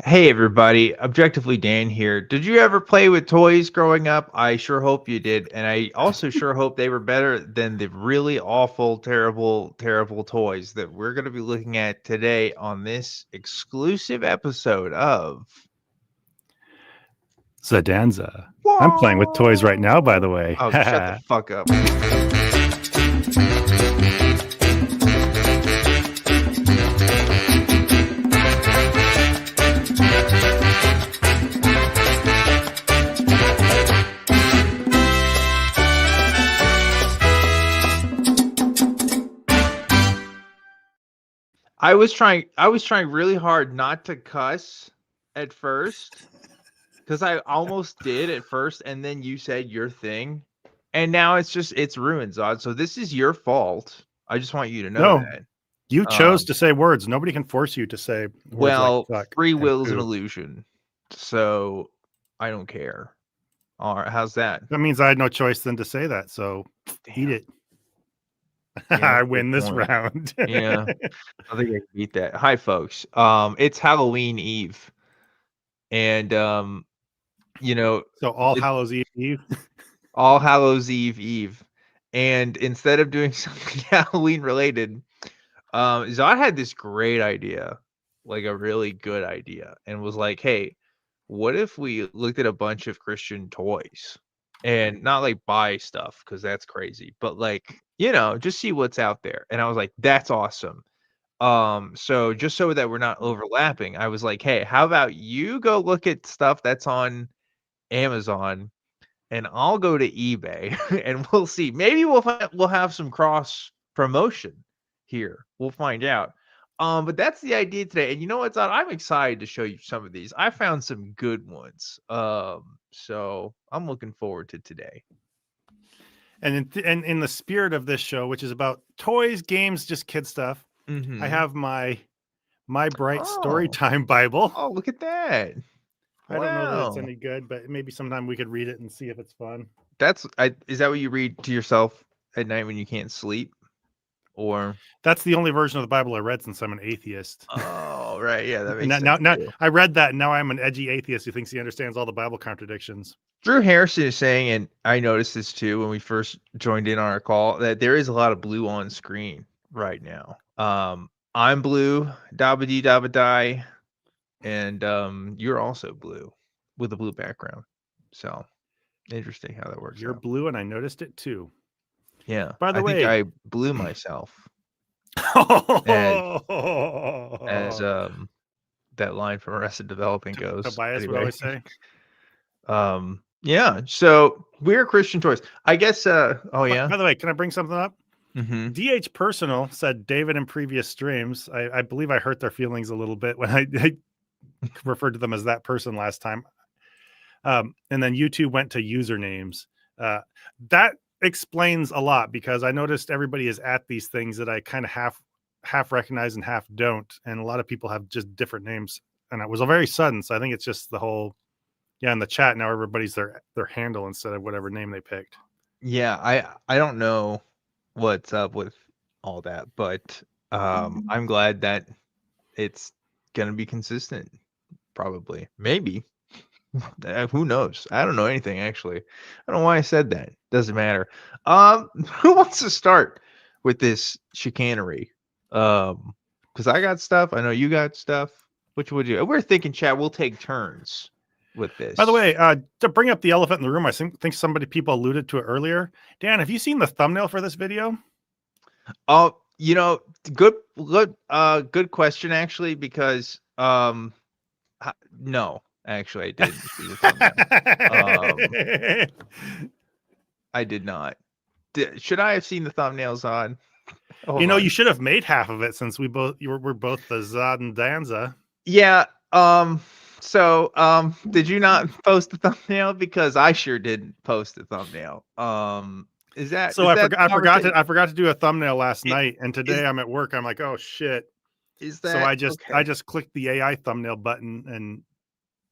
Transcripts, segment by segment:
Hey everybody, Objectively Dan here. Did you ever play with toys growing up? I sure hope you did, and I also sure hope they were better than the really awful, terrible toys that we're going to be looking at today on this exclusive episode of Zadanza. I'm playing with toys right now, by Whoa! the way. Oh, shut the fuck up. I was trying really hard not to cuss at first because I almost did at first, and then you said your thing, and now it's ruined, Zod. So this is your fault. I just want you to know No, that. you chose to say words. Nobody can force you to say words like Well, fuck free and will is an poo. illusion, so I don't care. All right, how's that? That means I had no choice than to say that. So eat Damn. it. Yeah, I that's a win good this point. round. Yeah, I think I can beat that. Hi, folks. It's Halloween Eve, and you know, So All it's Hallows Eve. All Hallows Eve, and instead of doing something Halloween related, Zod had this great idea, like a really good idea, and was like, "Hey, what if we looked at a bunch of Christian toys and not like buy stuff because that's crazy, but like, just see what's out there." And I was like, "That's awesome." So just so that we're not overlapping, I was like, "Hey, how about you go look at stuff that's on Amazon and I'll go to eBay and we'll see. Maybe we'll have some cross promotion here. We'll find out." But that's the idea today. And you know what's on? I'm excited to show you some of these. I found some good ones. So I'm looking forward to today. And in the spirit of this show, which is about toys, games, just kid stuff, I Mm-hmm. have my Bright Oh, Storytime Bible. oh, look at that. I don't know that it's Wow. any good, but maybe sometime we could read it and see if it's fun. Is that what you read to yourself at night when you can't sleep? Or That's the only version of the Bible I read since I'm an atheist. oh, right, yeah, that And makes now, sense now too. I read that, and now I'm an edgy atheist who thinks he understands all the Bible contradictions. Drew Harrison is saying, and I noticed this too when we first joined in on our call, that there is a lot of blue on screen right now. I'm blue, dabba dee dabba die, and you're also blue with a blue background. So interesting how that works You're out. blue, and I noticed it too. Yeah, By the I think way, I blew myself as that line from Arrested Development goes. Tobias would Anyway. always say. Yeah. So we're Christian toys. I guess. Oh yeah. By the way, can I bring something up? Mm-hmm. DH Personal said David in previous streams. I believe I hurt their feelings a little bit when I referred to them as that person last time. And then YouTube went to usernames. That explains a lot because I noticed everybody is at these things that I kind of half recognize and half don't, and a lot of people have just different names, and it was a very sudden. So I think it's just the whole, in the chat now everybody's their handle instead of whatever name they picked. Yeah, I don't know what's up with all that, but I'm glad that it's gonna be consistent. Probably, maybe. Who knows? I don't know anything actually. I don't know why I said that. Doesn't matter. Who wants to start with this chicanery? Because I got stuff. I know you got stuff. Which would you? We're thinking, chat. We'll take turns with this. By the way, to bring up the elephant in the room, I think people alluded to it earlier. Dan, have you seen the thumbnail for this video? Oh, good question actually, because no, actually I didn't see the thumbnail. I did not. Should I have seen the thumbnails on? You should have made half of it since we're both the Zod and Danza. Yeah. So, did you not post the thumbnail? Because I sure didn't post the thumbnail. Is that so? Is I forgot to do a thumbnail last night, and today I'm at work. I'm like, oh shit. Is that so? okay. I just clicked the AI thumbnail button, and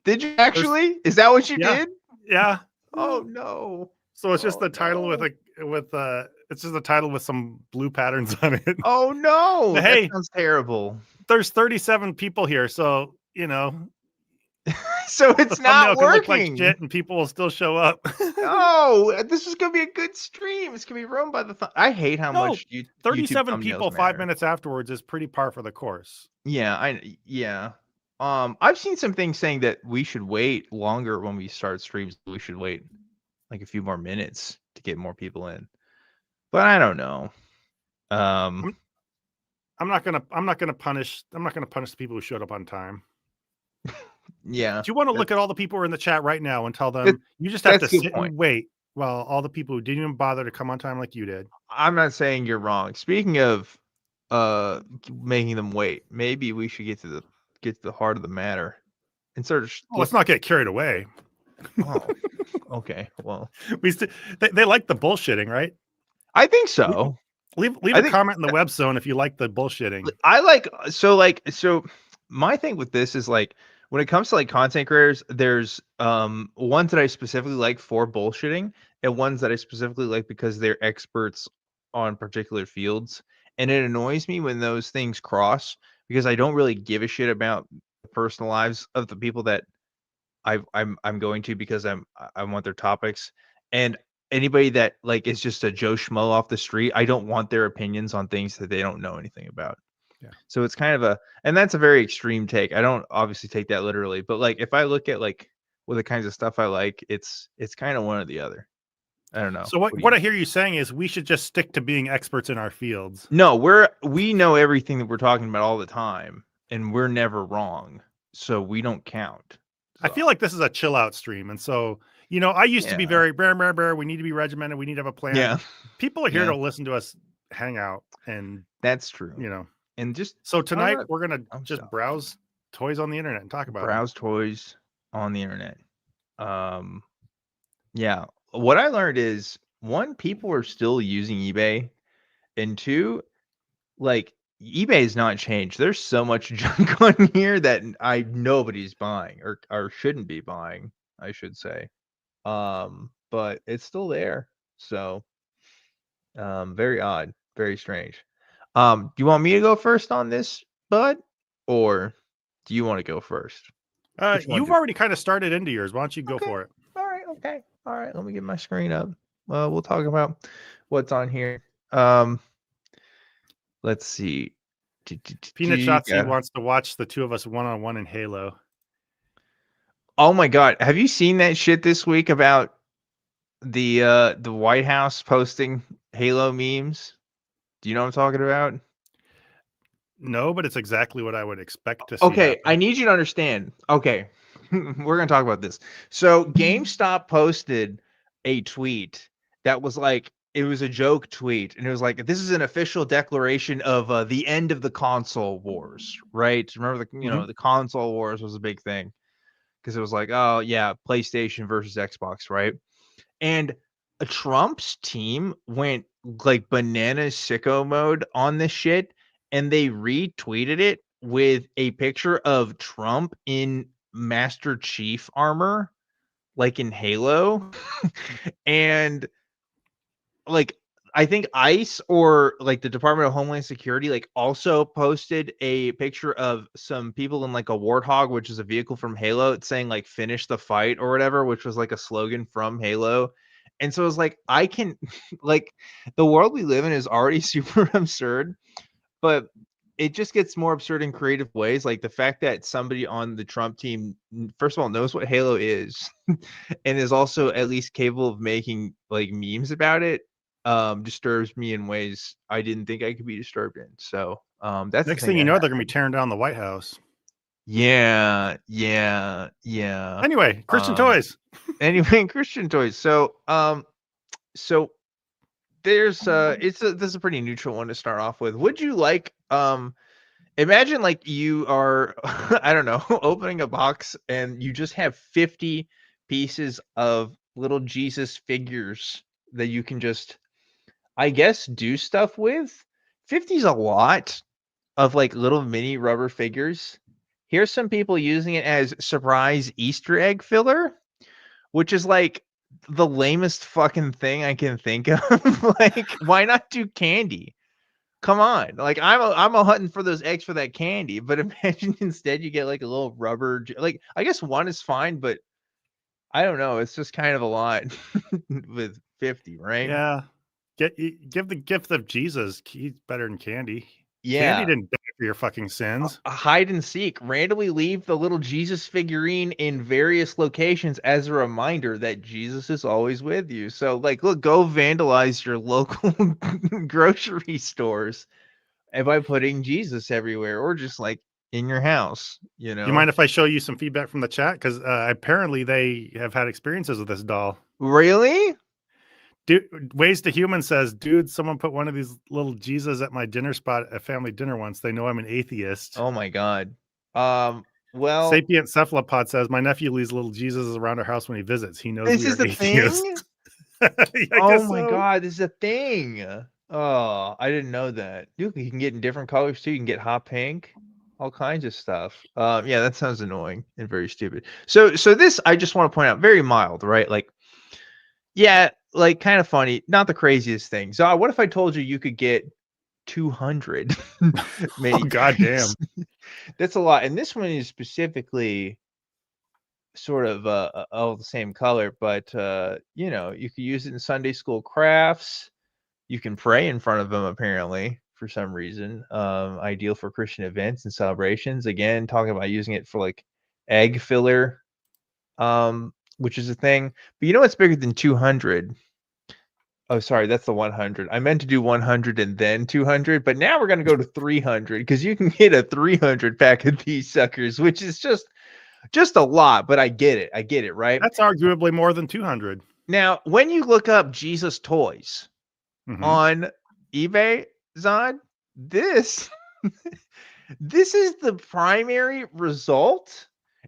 did you actually? Is that what you did? Yeah. Oh no. So it's just the title it's just the title with some blue patterns on it. Oh no. Hey, that sounds terrible. There's 37 people here, so So it's The not thumbnail can look like working. shit and people will still show up. No, this is gonna be a good stream. It's gonna be ruined by the. I hate how No, much YouTube 37 thumbnails people 5 matter. minutes afterwards is pretty par for the course. Yeah. I've seen some things saying that we should wait longer when we start streams. We should wait like a few more minutes to get more people in. But I don't know. I'm not gonna punish the people who showed up on time. Yeah. Do you want to look at all the people who are in the chat right now and tell them That- you just have to that's a good sit point. and wait while all the people who didn't even bother to come on time like you did? I'm not saying you're wrong. Speaking of making them wait, maybe we should get to the heart of the matter and sort of Well, let's not get carried away. Oh, okay. Well, They like the bullshitting, right? I think so. Leave I a think- comment in the web zone if you like the bullshitting. I like so my thing with this is like when it comes to like content creators, there's ones that I specifically like for bullshitting and ones that I specifically like because they're experts on particular fields. And it annoys me when those things cross because I don't really give a shit about the personal lives of the people that I'm going to because I want their topics. And anybody that like is just a Joe Schmo off the street, I don't want their opinions on things that they don't know anything about. Yeah. So it's kind of and that's a very extreme take. I don't obviously take that literally, but like if I look at like what the kinds of stuff I like, it's kind of one or the other. I don't know. So what I hear you saying is we should just stick to being experts in our fields. No, we know everything that we're talking about all the time, and we're never wrong, so we don't count. I feel like this is a chill out stream, and so I used to be Yeah. very brr. We need to be regimented. We need to have a plan. Yeah, People are here Yeah. to listen to us hang out, and that's true. And just So tonight not- we're gonna I'm just sorry. browse toys on the internet and talk about them. browse toys on the internet. Yeah. What I learned is one, people are still using eBay, and two, like eBay has not changed. There's so much junk on here that nobody's buying or shouldn't be buying, I should say. But it's still there. So very odd, very strange. Do you want me to go first on this, Bud? Or do you want to go first? Which one You've do- already kind of started into yours. Why don't you go Okay. for it? All right, let me get my screen up. We'll talk about what's on here. Let's see. Peanut Shotzi wants to watch the two of us one-on-one in Halo. Oh my god, have you seen that shit this week about the White House posting Halo memes? Do you know what I'm talking about? No, but it's exactly what I would expect to see. Okay, happen. I need you to understand. Okay, we're gonna talk about this. So GameStop posted a tweet that was like, it was a joke tweet, and it was like, this is an official declaration of the end of the console wars, right? Remember the console wars was a big thing because it was like, oh yeah, PlayStation versus Xbox, right? And Trump's team went like banana sicko mode on this shit, and they retweeted it with a picture of Trump in Master Chief armor, like in Halo. And like I think ICE or like the Department of Homeland Security like also posted a picture of some people in like a Warthog, which is a vehicle from Halo. It's saying like finish the fight or whatever, which was like a slogan from Halo. And so it's like I can like the world we live in is already super absurd, but it just gets more absurd in creative ways. Like the fact that somebody on the Trump team, first of all, knows what Halo is and is also at least capable of making like memes about it, disturbs me in ways I didn't think I could be disturbed in. So that's Next thing you know, they're gonna be tearing down the White House. Yeah. Anyway, Christian Toys. Anyway, Christian Toys. So there's this is a pretty neutral one to start off with. Would you like imagine like you are I don't know, opening a box and you just have 50 pieces of little Jesus figures that you can just, I guess, do stuff with. 50 is a lot of like little mini rubber figures. Here's some people using it as surprise Easter egg filler, which is like the lamest fucking thing I can think of. Like, why not do candy? Come on, like I'm a hunting for those eggs for that candy, but imagine instead you get like a little rubber, like I guess one is fine, but I don't know, it's just kind of a lot with 50, right? Yeah. Give the gift of Jesus. He's better than candy. Candy Yeah. didn't die for your fucking sins. A hide and seek. Randomly leave the little Jesus figurine in various locations as a reminder that Jesus is always with you. So, like, look, go vandalize your local grocery stores and by putting Jesus everywhere, or just like in your house. You Do you know, mind if I show you some feedback from the chat? Because apparently they have had experiences with this doll. really? Dude, Ways to Human says, dude, someone put one of these little Jesus at my dinner spot at family dinner once. They know I'm an atheist. Oh my God. Well, Sapient Cephalopod says, my nephew leaves little Jesus around our house when he visits. He knows this we is are a atheists. thing. I Oh guess my so. God, this is a thing. Oh, I didn't know that. Dude, you can get in different colors too. You can get hot pink, all kinds of stuff. Yeah, that sounds annoying and very stupid. So this I just want to point out, very mild, right? Like, yeah, like kind of funny, not the craziest thing. So what if I told you you could get 200 Oh, mini goddamn. grids? That's a lot. And this one is specifically sort of all the same color, but you know, you could use it in Sunday school crafts. You can pray in front of them apparently for some reason. Ideal for Christian events and celebrations. Again, talking about using it for like egg filler, which is a thing. But you know what's bigger than 200? Oh, sorry, that's the 100. I meant to do 100 and then 200, but now we're gonna go to 300 because you can get a 300 pack of these suckers, which is just a lot. But I get it. I get it, right? That's arguably more than 200. Now, when you look up Jesus toys Mm-hmm. on eBay, Zod, this this is the primary result.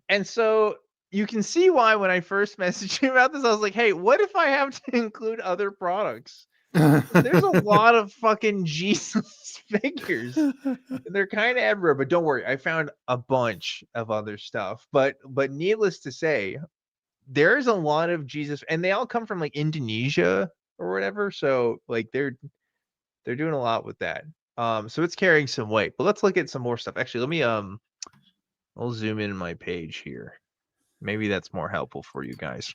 And so you can see why when I first messaged you about this, I was like, hey, what if I have to include other products? There's a lot of fucking Jesus figures. They're kind of everywhere, but don't worry, I found a bunch of other stuff. But needless to say, there's a lot of Jesus, and they all come from like Indonesia or whatever. So like they're doing a lot with that. So it's carrying some weight. But let's look at some more stuff. Actually, let me I'll zoom in my page here. Maybe that's more helpful for you guys.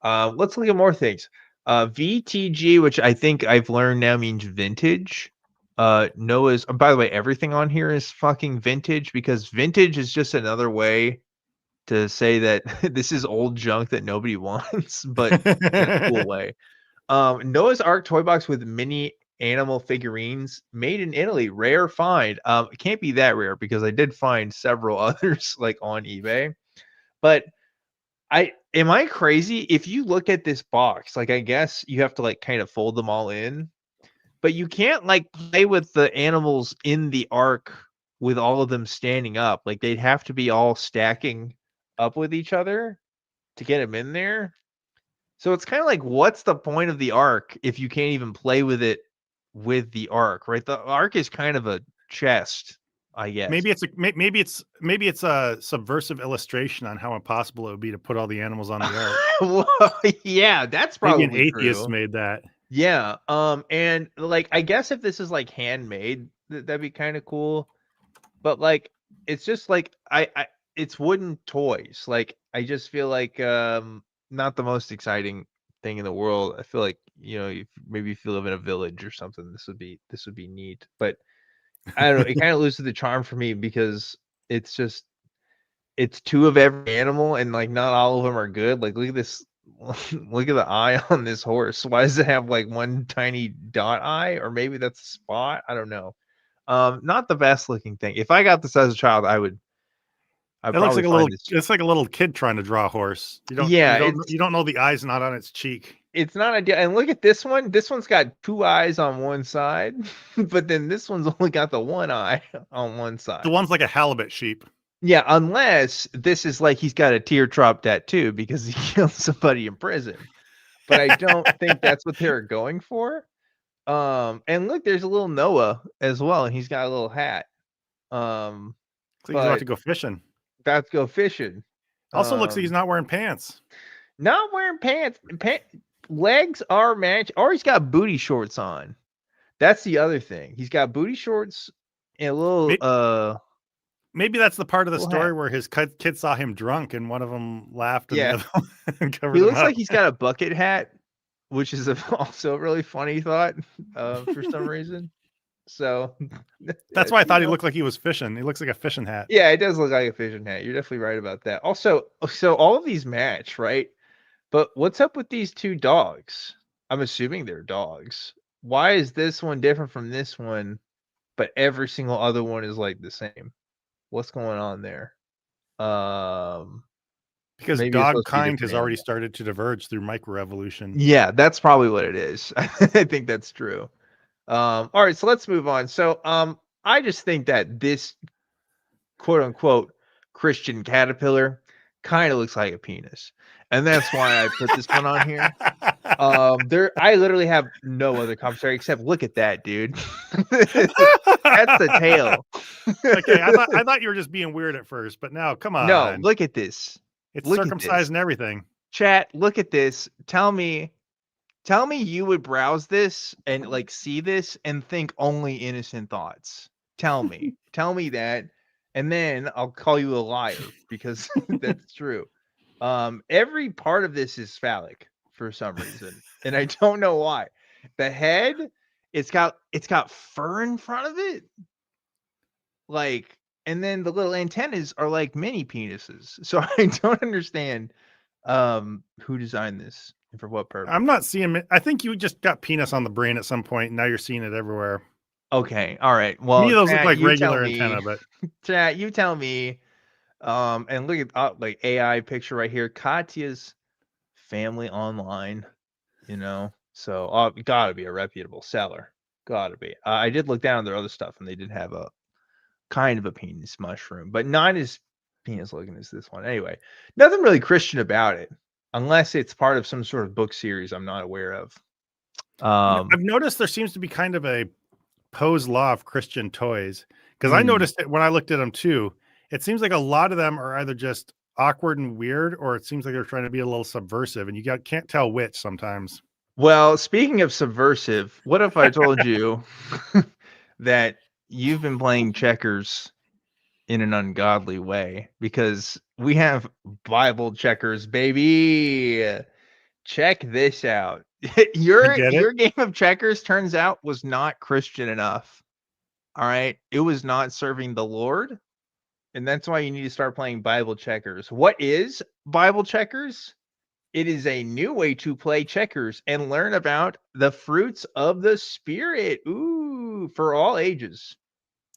Let's look at more things. VTG, which I think I've learned now means vintage. Noah's, by the way, everything on here is fucking vintage because vintage is just another way to say that this is old junk that nobody wants, but in a cool way. Noah's Ark toy box with mini animal figurines made in Italy, rare find. It can't be that rare because I did find several others like on eBay. But am I crazy? If you look at this box, like I guess you have to like kind of fold them all in, but you can't like play with the animals in the ark with all of them standing up. Like they'd have to be all stacking up with each other to get them in there. So it's kind of like, what's the point of the ark if you can't even play with it with the ark, right? The ark is kind of a chest, I guess. maybe it's a subversive illustration on how impossible it would be to put all the animals on the ark. Well, yeah, that's Maybe probably an atheist true. made that. Yeah. And like I guess if this is like handmade, that'd be kind of cool. But like it's just like I it's wooden toys. Like I just feel like not the most exciting thing in the world. I feel like, you know, maybe if you live in a village or something, this would be neat. But I don't know, it kind of loses the charm for me because it's just it's two of every animal and like not all of them are good. Like look at this look at the eye on this horse. Why does it have like one tiny dot eye? Or maybe that's a spot. I don't know. Not the best looking thing. If I got this as a child, I'd It looks probably like a find little. this. It's like a little kid trying to draw a horse. You don't. Yeah, You don't. You don't know the eye's not on its cheek. it's not ideal. And look at this one. This one's got two eyes on one side, but then this one's only got the one eye on one side. The one's like a halibut sheep. Yeah, unless this is like he's got a teardrop tattoo because he killed somebody in prison. But I don't think that's what they're going for. And look, there's a little Noah as well, and he's got a little hat. Looks like he's about But to go fishing. about to go fishing. Also, looks like he's not wearing pants. Not wearing pants. Legs are matched, or he's got booty shorts on. That's the other thing. He's got booty shorts and a little Maybe that's the part of the little story hat. where his kid saw him drunk and one of them laughed and the Yeah. other one covered He him looks up. like he's got a bucket hat, which is also a really funny thought for some reason. So That's why I you thought he know. looked like he was fishing. He looks like a fishing hat. Yeah, it does look like a fishing hat. You're definitely right about that. Also, so all of these match, right? But what's up with these two dogs? I'm assuming they're dogs. Why is this one different from this one, but every single other one is like the same? What's going on there? Because Maybe it's dog supposed to be a kind different has already animal. started to diverge through microevolution. Yeah, that's probably what it is. I think that's true. All right, so let's move on. So, I just think that this quote unquote Christian caterpillar kind of looks like a penis, and that's why I put this one on here. I literally have no other commentary except look at that, dude. That's the tail. Okay, I thought you were just being weird at first, but now come No, on. look at this. It's Look at this. circumcised and everything. Chat, look at this. Tell me you would browse this and like see this and think only innocent thoughts. Tell me. Tell me that. And then I'll call you a liar because that's true. Every part of this is phallic for some reason. And I don't know why. The head, it's got fur in front of it. Like, and then the little antennas are like mini penises. So I don't understand who designed this and for what purpose. I'm not seeing it. I think you just got penis on the brain at some point. And now you're seeing it everywhere. Okay, all right. To Well, me, those look chat, like you tell regular me. antenna, but Chat, you tell me. And look at like AI picture right here. Katya's family online. So gotta be a reputable seller. Gotta be. I did look down at their other stuff, and they did have a kind of a penis mushroom, but not as penis looking as this one. Anyway, nothing really Christian about it, unless it's part of some sort of book series I'm not aware of. I've noticed there seems to be kind of a Poe's law of Christian toys, because I Hmm. noticed it when I looked at them too. It seems like a lot of them are either just awkward and weird, or it seems like they're trying to be a little subversive, and can't tell which sometimes. Well, speaking of subversive, what if I told you that you've been playing checkers in an ungodly way? Because we have Bible checkers, baby. Check this out. I get it. Your game of checkers turns out was not Christian enough. All right. It was not serving the Lord. And that's why you need to start playing Bible checkers. What is Bible checkers? It is a new way to play checkers and learn about the fruits of the spirit. Ooh, for all ages.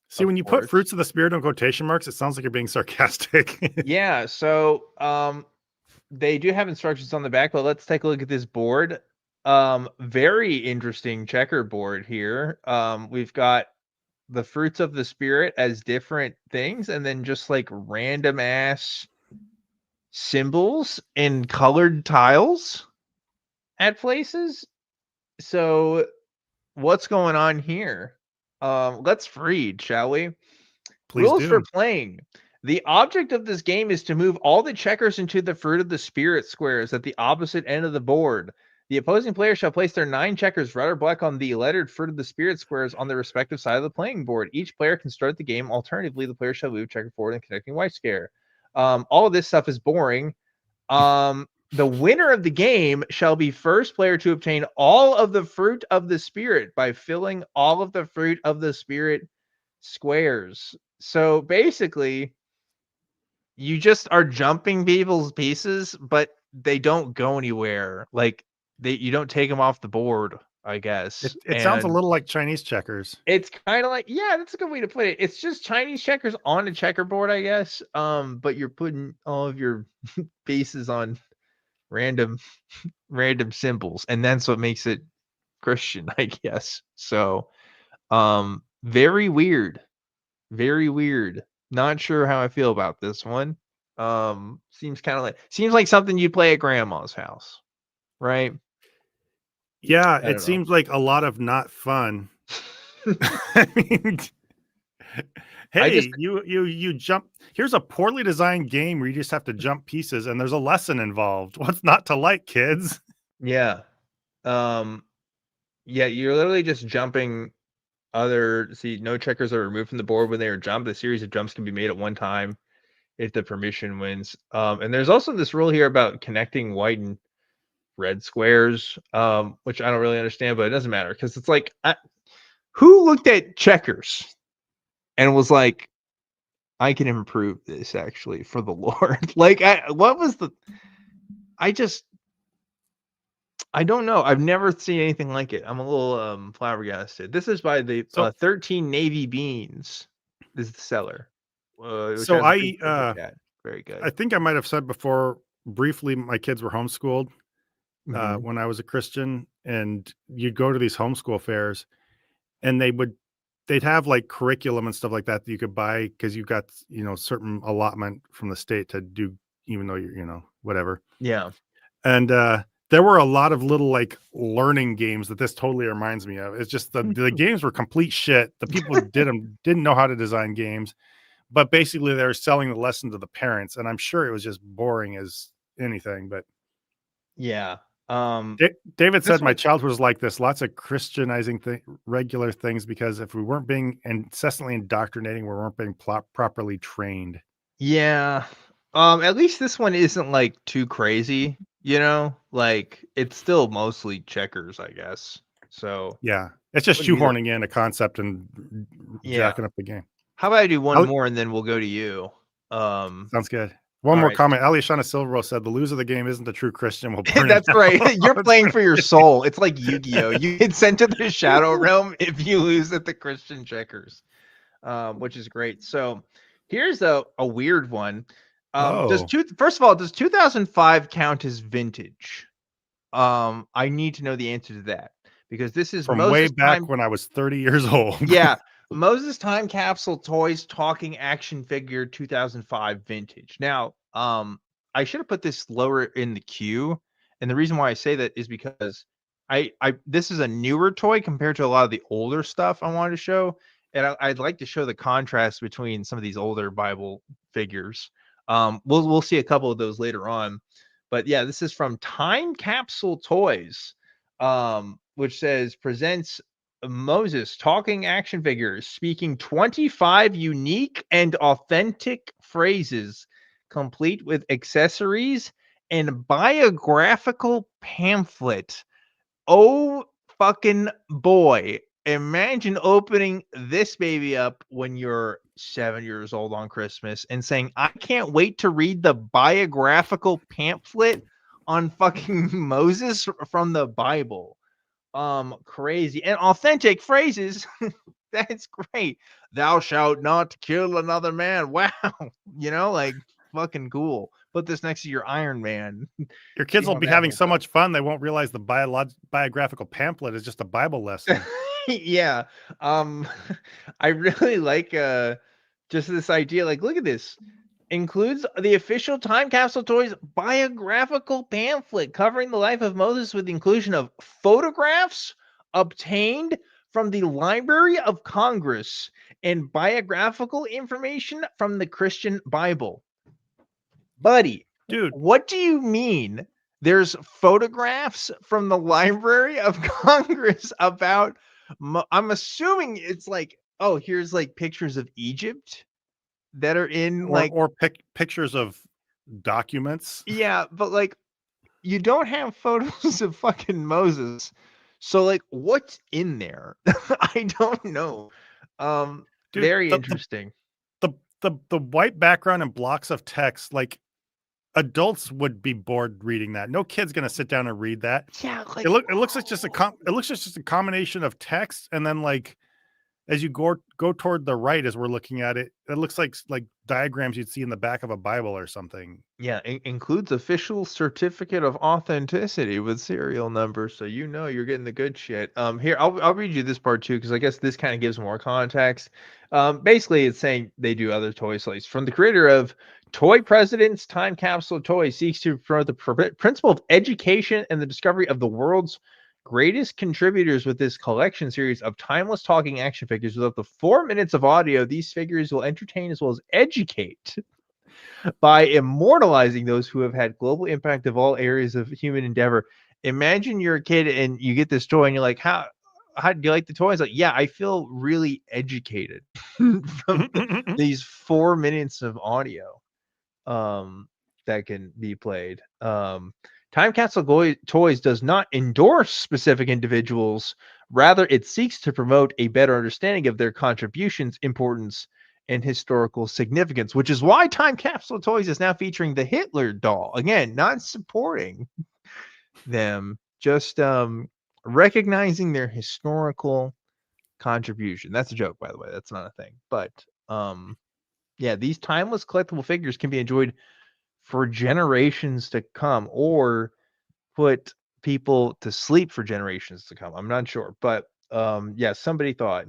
See, Of when you put course. fruits of the spirit in quotation marks, it sounds like you're being sarcastic. Yeah, so they do have instructions on the back, but let's take a look at this board. Very interesting checkerboard here. We've got the fruits of the spirit as different things, and then just like random ass symbols and colored tiles at places. So what's going on here? Let's read, shall we? Please Rules for do. playing. The object of this game is to move all the checkers into the fruit of the spirit squares at the opposite end of the board. The opposing player shall place their 9 checkers, red or black, on the lettered fruit of the spirit squares on the respective side of the playing board. Each player can start the game. Alternatively, the player shall move checker forward and connecting white square. All of this stuff is boring. The winner of the game shall be first player to obtain all of the fruit of the spirit by filling all of the fruit of the spirit squares. So basically, you just are jumping people's pieces, but they don't go anywhere. Like you don't take them off the board, I guess. It sounds a And little like Chinese checkers. it's kind of like, yeah, that's a good way to put it. It's just Chinese checkers on a checkerboard, I guess. But you're putting all of your pieces on random symbols, and that's what makes it Christian, I guess. So, very weird. Very weird. Not sure how I feel about this one. Seems like something you'd play at grandma's house, right? Yeah, I it don't know. seems like a lot of not fun. I mean, hey, you jump. Here's a poorly designed game where you just have to jump pieces, and there's a lesson involved. What's not to like, kids? Yeah. Um, Yeah, you're literally just jumping no checkers are removed from the board when they are jumped. The series of jumps can be made at one time if the permission wins. And there's also this rule here about connecting white and red squares, which I don't really understand, but it doesn't matter because it's like, who looked at checkers and was like, I can improve this actually for the Lord? Like, what was the? I don't know. I've never seen anything like it. I'm a little flabbergasted. This is by the So 13 Navy Beans. Is the seller, which so has a big purple cat. Very I good. think I might have said before briefly my kids were homeschooled Mhm. when I was a Christian, and you'd go to these homeschool fairs, and they'd have like curriculum and stuff like that that you could buy because you got certain allotment from the state to do, even though you're whatever. Yeah. And there were a lot of little like learning games that this totally reminds me of. It's just the games were complete shit. The people who did them didn't know how to design games, but basically they were selling the lesson to the parents, and I'm sure it was just boring as anything. But Yeah. David This said my one. childhood was like this, lots of Christianizing regular things, because if we weren't being incessantly indoctrinating, we weren't being properly trained. Yeah. At least this one isn't like too crazy, like it's still mostly checkers, I guess. So Yeah, it's just wouldn't be that shoehorning in a concept and yeah. jacking up the game. How about I do one I'll, more and then we'll go to you? Sounds good. One All more right. comment. Aliashana Silvero said the loser of the game isn't the true Christian. Will burn in That's hell. right. You're playing for your soul. It's like Yu-Gi-Oh! You get sent to the Shadow Realm if you lose at the Christian checkers, which is great. So here's a weird one. Oh, First of all, does 2005 count as vintage? I need to know the answer to that because this is from way Moses back time. when I was 30 years old. Yeah, Moses Time Capsule Toys Talking Action Figure 2005 vintage. Now, I should have put this lower in the queue, and the reason why I say that is because I this is a newer toy compared to a lot of the older stuff I wanted to show, and I'd like to show the contrast between some of these older Bible figures. We'll see a couple of those later on, but yeah, this is from Time Capsule Toys, which says presents Moses talking action figures speaking 25 unique and authentic phrases, complete with accessories and biographical pamphlet. Oh, fucking boy. Imagine opening this baby up when you're 7 years old on Christmas and saying, I can't wait to read the biographical pamphlet on fucking Moses from the Bible. Crazy and authentic phrases. That's great. Thou shalt not kill another man. Wow. Like fucking cool. Put this next to your Iron Man. Your See kids will how be that having holds so up. much fun they won't realize the biographical pamphlet is just a Bible lesson. Yeah. I really like just this idea. Like, look at this. Includes the official Time Capsule Toys biographical pamphlet covering the life of Moses with the inclusion of photographs obtained from the Library of Congress and biographical information from the Christian Bible. Buddy, Dude, what do you mean there's photographs from the Library of Congress about I'm assuming it's like, oh, here's like pictures of Egypt that are in like or pictures of documents. yeah, but like you don't have photos of fucking Moses. So like what's in there? I don't know. Dude, Very interesting. the white background and blocks of text, like adults would be bored reading that. No kid's gonna sit down and read that. Yeah, It like looks like just it looks like just a combination of text, and then like as you go toward the right as we're looking at it, it looks like diagrams you'd see in the back of a Bible or something. yeah, includes official certificate of authenticity with serial number, so you're getting the good shit. Here I'll read you this part too because I guess this kind of gives more context. Basically, it's saying they do other toy slates from the creator of Toy Presidents. Time Capsule Toy seeks to promote the principle of education and the discovery of the world's greatest contributors with this collection series of timeless talking action figures with up to 4 minutes of audio. These figures will entertain as well as educate by immortalizing those who have had global impact of all areas of human endeavor. imagine you're a kid and you get this toy and you're like, how do you like the toy? It's like, yeah, I feel really educated from these 4 minutes of audio that can be played. Time Capsule Toys does not endorse specific individuals. Rather, it seeks to promote a better understanding of their contributions, importance, and historical significance, which is why Time Capsule Toys is now featuring the Hitler doll. Again, not supporting them, just recognizing their historical contribution. That's a joke, by the way. That's not a thing. But yeah, these timeless collectible figures can be enjoyed for generations to come, or put people to sleep for generations to come. I'm not sure, but yeah, somebody thought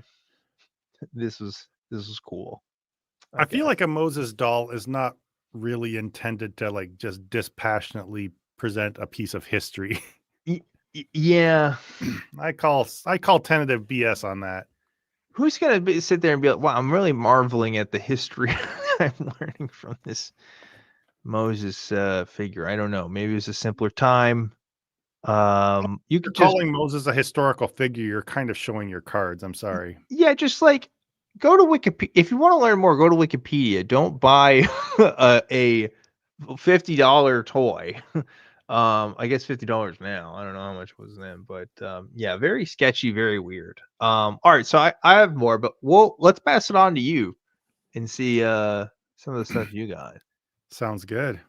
this was cool. I feel like a Moses doll is not really intended to like just dispassionately present a piece of history. Yeah, I call tentative BS on that. Who's gonna sit there and be like, "Wow, I'm really marveling at the history I'm learning from this Moses figure." I don't know. Maybe it was a simpler time. You could calling Moses a historical figure. You're kind of showing your cards. I'm sorry. Yeah, just like go to Wikipedia. If you want to learn more, go to Wikipedia. Don't buy a $50 toy. I guess $50 now. I don't know how much it was then, but yeah, very sketchy, very weird. All right, so I have more, but let's pass it on to you and see some of the stuff you got. Sounds good.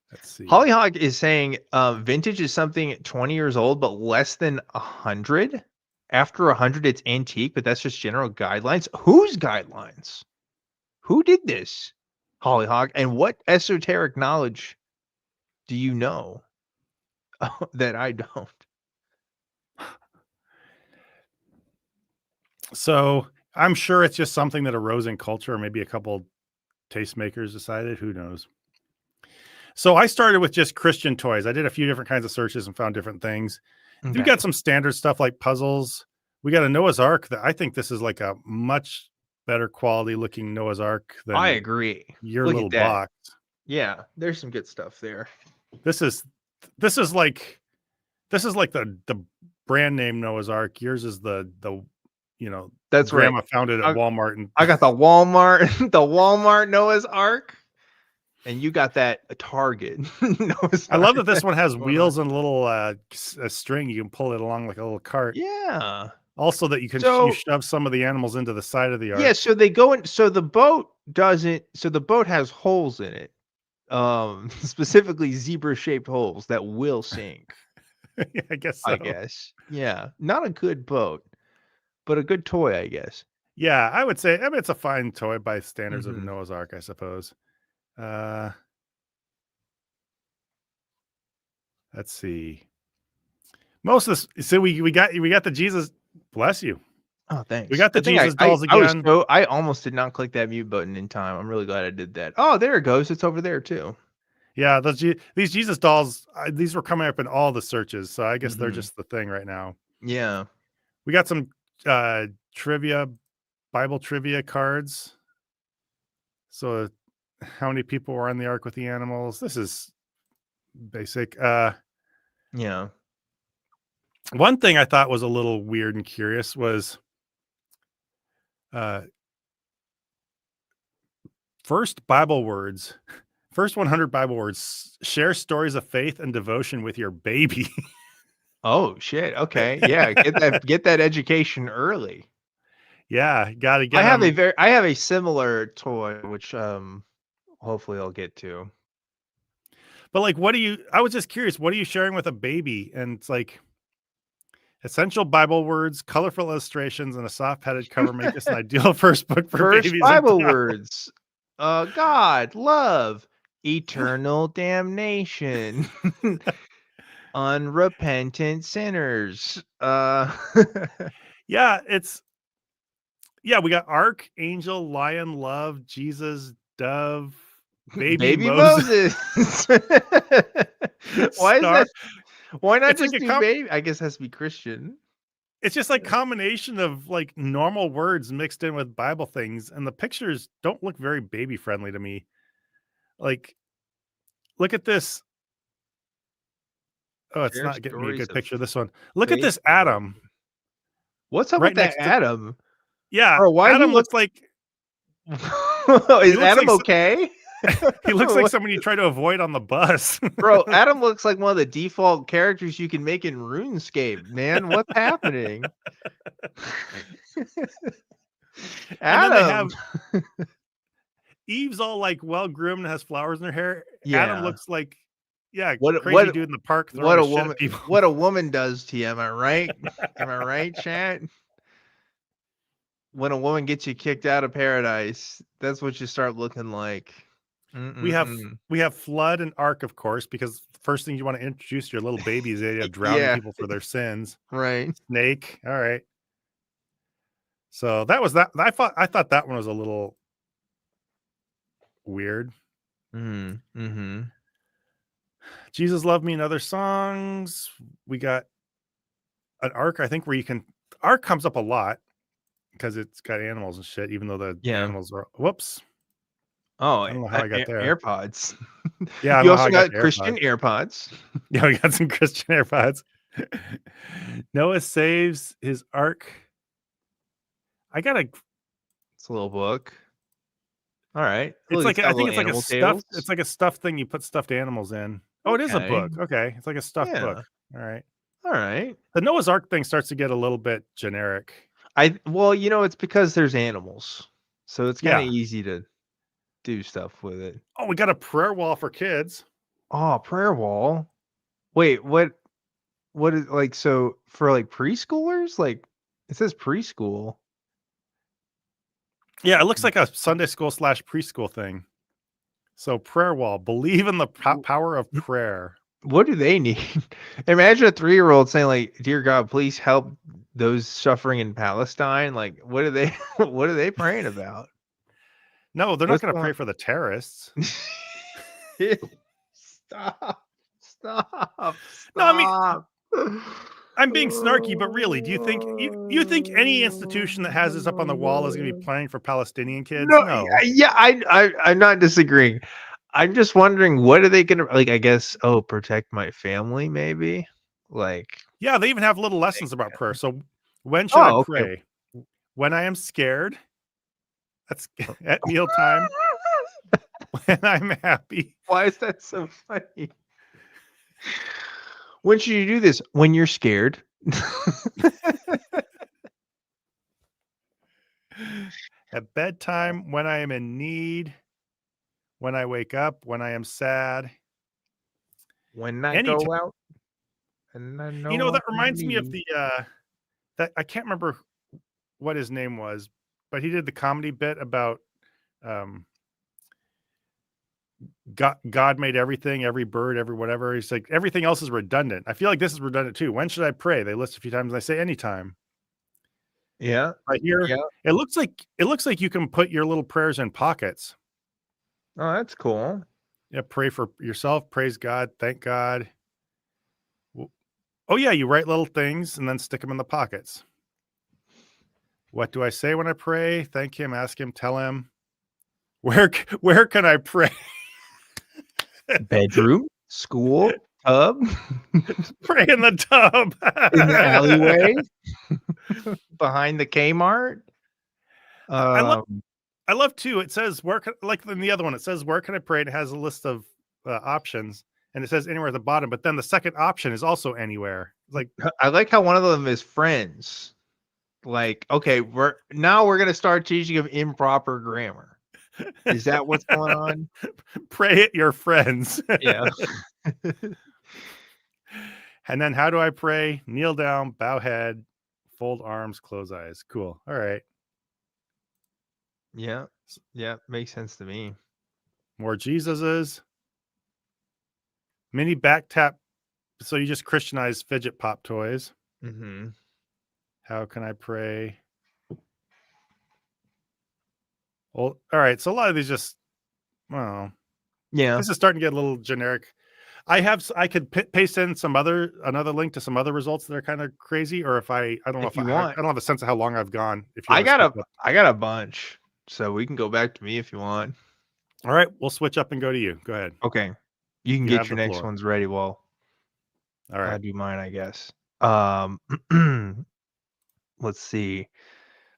Let's see. Hollyhock is saying vintage is something 20 years old, but less than 100. After 100, it's antique, but that's just general guidelines. Whose guidelines? Who did this, Hollyhock? And what esoteric knowledge do you know that I don't? So I'm sure it's just something that arose in culture, or maybe a couple tastemakers decided. Who knows? So I started with just Christian toys. I did a few different kinds of searches and found different things. Okay. We've got some standard stuff like puzzles. We got a Noah's Ark that I think this is like a much better quality looking Noah's Ark than I agree. Your little box. Yeah, there's some good stuff there. This is like the brand name Noah's Ark. Yours is the that's grandma right. found it at Walmart, and I got the Walmart Noah's Ark. And you got that Target. I love that this one has wheels and a little a string. You can pull it along like a little cart. Yeah. Also, that you can you shove some of the animals into the side of the ark. Yeah. So they go in. So the boat doesn't. So the boat has holes in it, specifically zebra-shaped holes that will sink. Yeah, I guess. So. I guess. Yeah. Not a good boat, but a good toy, I guess. Yeah, I would say. I mean, it's a fine toy by standards of Noah's Ark, I suppose. Let's see. Most of this, so we got the Jesus. Bless you. Oh, thanks. We got the Jesus dolls again. I almost did not click that mute button in time. I'm really glad I did that. Oh, there it goes. It's over there too. Yeah, these Jesus dolls. These were coming up in all the searches, so I guess they're just the thing right now. Yeah. We got some Bible trivia cards. So, how many people were on the ark with the animals? This is basic. Yeah. One thing I thought was a little weird and curious was first 100 Bible words, share stories of faith and devotion with your baby. Oh shit. Okay. Yeah. Get that education early. Yeah, got to get. I have a similar toy, which hopefully I'll get to. But like, I was just curious, what are you sharing with a baby? And it's like, essential Bible words, colorful illustrations, and a soft padded cover make this an ideal first book for babies. Bible words. God, love, eternal damnation, unrepentant sinners. Yeah, we got Ark, Angel, Lion, Love, Jesus, Dove, Baby Moses. Why is that? Why not just do baby? I guess it has to be Christian. It's just like combination of like normal words mixed in with Bible things, and the pictures don't look very baby friendly to me. Like, look at this. Oh, it's Share not getting me a stories good of picture of this one. Look at faith this and Adam what's up with right that next to. Adam? Yeah, Bro, why he Adam look looks like he is looks Adam like okay? he looks like someone you try to avoid on the bus. Bro, Adam looks like one of the default characters you can make in RuneScape, man. What's happening? And then they Adam. have Eve's all like well groomed and has flowers in her hair. Adam Yeah. looks like What crazy dude in the park throwing his shit at people. what a woman does to you, am I right? Am I right, chat? When a woman gets you kicked out of paradise, that's what you start looking like. We have Mm-mm-mm. we have Flood and Ark, of course, because the first thing you want to introduce your little babies is drowning Yeah, people for their sins. right. Snake, all right. So that was that. I thought that one was a little weird. Mm-hmm. Jesus Love Me and Other Songs. We got an Ark, I think, where you can Ark comes up a lot because it's got animals and shit, even though the Yeah. animals are whoops. Oh, I don't know how I got there. AirPods. Yeah, I You don't know how also I got got Christian AirPods. Yeah, we got some Christian AirPods. Noah saves his Ark. It's a little book. All right. It's Look, like I think it's like a animal stuffed. tales. It's like a stuffed thing you put stuffed animals in. Oh, it is a Okay. book. Okay, it's like a stuffed Yeah. book. All right. All right. The Noah's Ark thing starts to get a little bit generic. Well, it's because there's animals, so it's kind of Yeah. easy to do stuff with it. Oh, we got a prayer wall for kids. Oh, prayer wall. Wait, what is like so for like preschoolers? Like it says preschool. Yeah, it looks like a Sunday school / preschool thing. So prayer wall. Believe in the power of prayer. What do they need? Imagine a 3-year-old saying like, "Dear God, please help those suffering in Palestine." Like, what are they? What are they praying about? No, they're not going to pray for the terrorists. Stop. Stop. No, I mean, I'm being snarky, but really, do you think you think any institution that has this up on the wall is going to be praying for Palestinian kids? No. Yeah, I'm not disagreeing. I'm just wondering, what are they gonna like? I guess, protect my family, maybe. Like, yeah, they even have little lessons about prayer. So, when should I pray? Okay. When I am scared. That's at mealtime. When I'm happy. Why is that so funny? When should you do this? When you're scared. At bedtime, when I am in need, when I wake up, when I am sad. When I go out. And I know that reminds me of the that I can't remember what his name was, but he did the comedy bit about God made everything, every bird, every whatever. He's like, everything else is redundant. I feel like this is redundant too. When should I pray? They list a few times and I say anytime. Yeah. Right here, yeah. It looks like you can put your little prayers in pockets. Oh, that's cool. Yeah, pray for yourself, praise God, thank God. Oh yeah, you write little things and then stick them in the pockets. What do I say when I pray? Thank him, ask him, tell him. Where can I pray? Bedroom, school, tub. Pray in the tub. In the alleyway. Behind the Kmart. I love too. It says like in the other one, it says where can I pray? And it has a list of options, and it says anywhere at the bottom. But then the second option is also anywhere. Like I like how one of them is friends. Like, okay, we're gonna start teaching them improper grammar. Is that what's going on? Pray at your friends. Yeah. And then how do I pray? Kneel down, bow head, fold arms, close eyes. Cool. All right. Yeah. Makes sense to me. More Jesuses. Mini back tap. So you just Christianize fidget pop toys. Mm-hmm. How can I pray? Well, all right. So a lot of these just, well, yeah, this is starting to get a little generic. I could paste in another link to some other results that are kind of crazy, or if I don't know if I don't have a sense of how long I've gone. If you I got a bunch, so we can go back to me if you want. All right, we'll switch up and go to you. Go ahead. Okay. You can You get have your the next floor. ones ready while All I right. do mine, I guess. Let's see.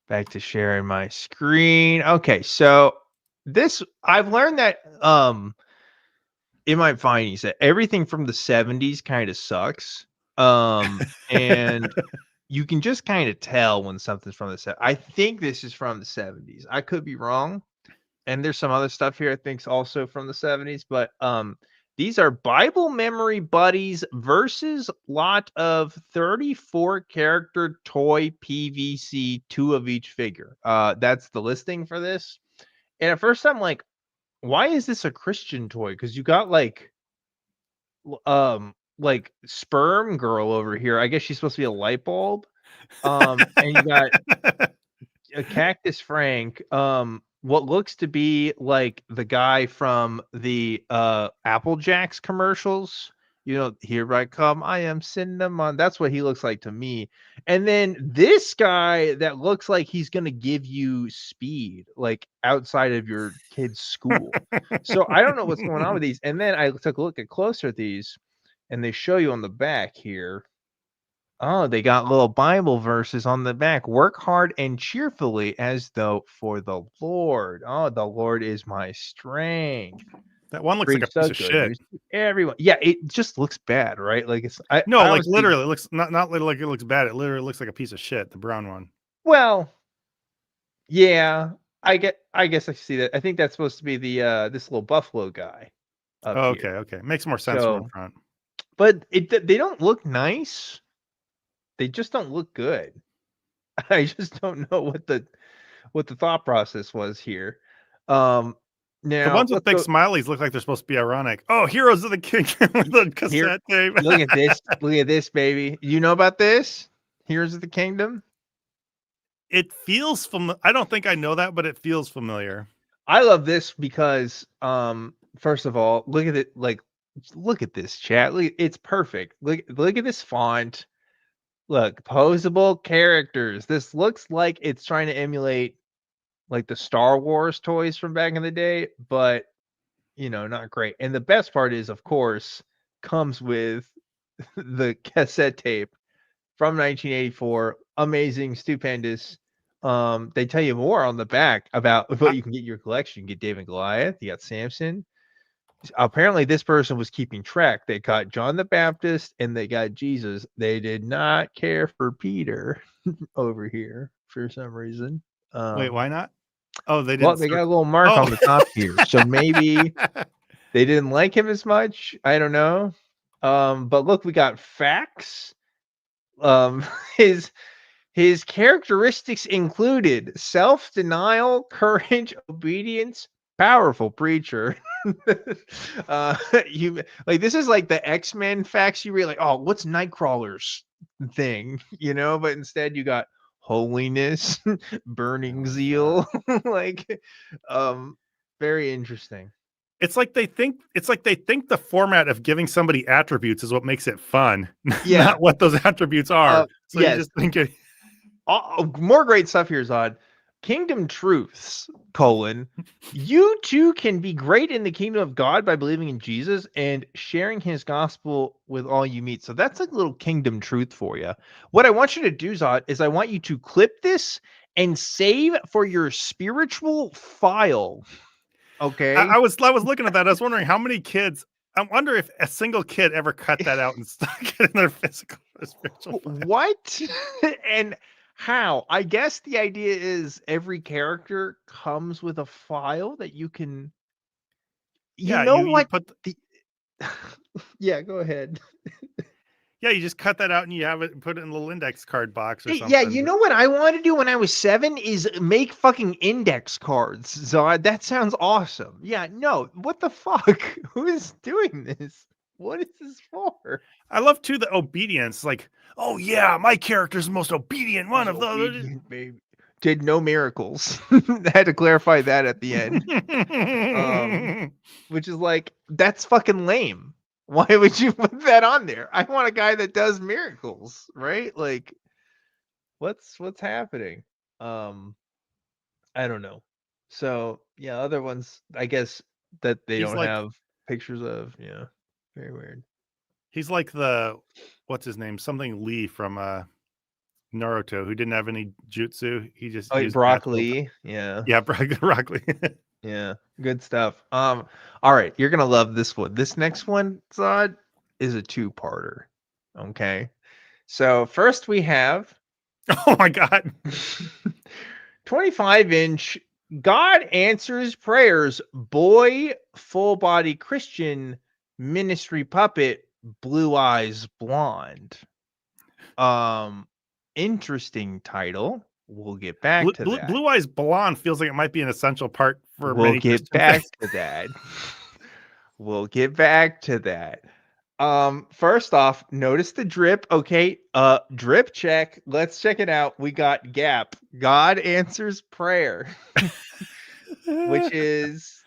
Back to sharing my screen. Okay, so this I've learned that in my findings that everything from the 70s kind of sucks. And you can just kind of tell when something's from the I think this is from the 70s. I could be wrong. And there's some other stuff here I think's also from the 70s, but these are Bible Memory Buddies versus lot of 34 character toy PVC, 2 of each figure. That's the listing for this. And at first I'm like, why is this a Christian toy? Because you got like sperm girl over here. I guess she's supposed to be a light bulb. And you got a Cactus Frank, what looks to be like the guy from the Apple Jacks commercials. You know, here I come, I am cinnamon. That's what he looks like to me. And then this guy that looks like he's gonna give you speed, like outside of your kid's school. So I don't know what's going on with these. And then I took a look at closer at these, and they show you on the back here. Oh, they got little Bible verses on the back. Work hard and cheerfully as though for the Lord. Oh, the Lord is my strength. That one looks like a Preach piece the of good shit. news to everyone. Yeah, it just looks bad, right? Like No, I like honestly, literally, it looks not like it looks bad. It literally looks like a piece of shit. The brown one. well, yeah, I guess I see that. I think that's supposed to be the this little buffalo guy up Oh, okay, here. okay, makes more sense from the So, front. but they don't look nice. They just don't look good. I just don't know what the thought process was here. Um, The Now ones with let's big go smileys look like they're supposed to be ironic. Oh, Heroes of the Kingdom with the here. cassette tape. Look at this. Look at this, baby. You know about this? Heroes of the Kingdom. It feels familiar. I don't think I know that, but it feels familiar. I love this because, first of all, look at it. Like, look at this chat. Look, it's perfect. Look at this font. Look, posable characters. This looks like it's trying to emulate like the Star Wars toys from back in the day, but not great. And the best part is, of course, comes with the cassette tape from 1984. Amazing, stupendous. They tell you more on the back about I, what you can get in your collection. You get David Goliath, you got Samson. Apparently, this person was keeping track. They got John the Baptist and they got Jesus. They did not care for Peter over here for some reason. wait, Um, why not? Oh, they well, didn't they got a circle. little mark Oh, on the top here. So maybe they didn't like him as much. I don't know. But look, we got facts. Um, his his characteristics included self-denial, courage, obedience, powerful preacher. uh, you like this is like the X-Men facts. You read like, oh, what's Nightcrawler's thing, But instead, you got holiness, burning oh yeah. zeal, like, um, very interesting. It's like they think the format of giving somebody attributes is what makes it fun, Yeah. not what those attributes are. So you Yes. just think it. More great stuff here, Zod. Kingdom truths, colon. You too can be great in the kingdom of God by believing in Jesus and sharing his gospel with all you meet. So that's like a little kingdom truth for you. What I want you to do, Zod, is I want you to clip this and save for your spiritual file. Okay. I was looking at that. I was wondering how many kids. I wonder if a single kid ever cut that out and stuck it in their physical or spiritual file. What? And how? I guess the idea is every character comes with a file that you can. You Yeah, know you what? put The Yeah, go ahead. yeah, you just cut that out and you have it and put it in a little index card box or Yeah, something. you know what I wanted to do when I was 7 is make fucking index cards. Zod, that sounds awesome. Yeah, no, what the fuck? Who is doing this? What is this for? I love too the obedience. Like, oh yeah, my character's the most obedient one He's of the. obedient, baby. Did no miracles. Had to clarify that at the end. Which is like, that's fucking lame. Why would you put that on there? I want a guy that does miracles, right? Like, what's happening? Um, I don't know. So yeah, other ones, I guess that they He's don't like have pictures of. Yeah. Very weird. He's like what's his name? Something Lee from Naruto, who didn't have any jutsu. He just used Broccoli. Yeah. Yeah, broccoli. Yeah. Good stuff. All right. You're going to love this one. This next one, Zod, is a two-parter. Okay. So first we have Oh my God. 25-inch God Answers Prayers boy full body Christian ministry puppet Blue Eyes Blonde. Interesting title. We'll get back to that. Blue Eyes Blonde feels like it might be an essential part for We'll many get Christian back things. to that. We'll get back to that. First off, notice the drip. Okay, drip check. Let's check it out. We got Gap. God Answers Prayer, which is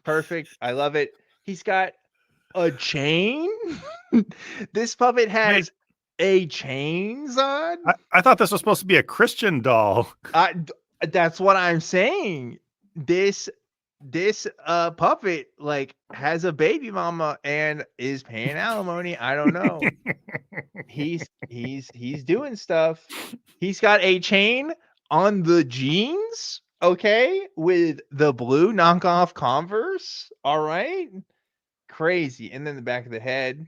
perfect. I love it. He's got a chain. This puppet has a chain, Zod. I thought this was supposed to be a Christian doll. That's what I'm saying. This puppet like has a baby mama and is paying alimony. I don't know. He's doing stuff. He's got a chain on the jeans, okay, with the blue knockoff Converse. All right. Crazy. And then the back of the head.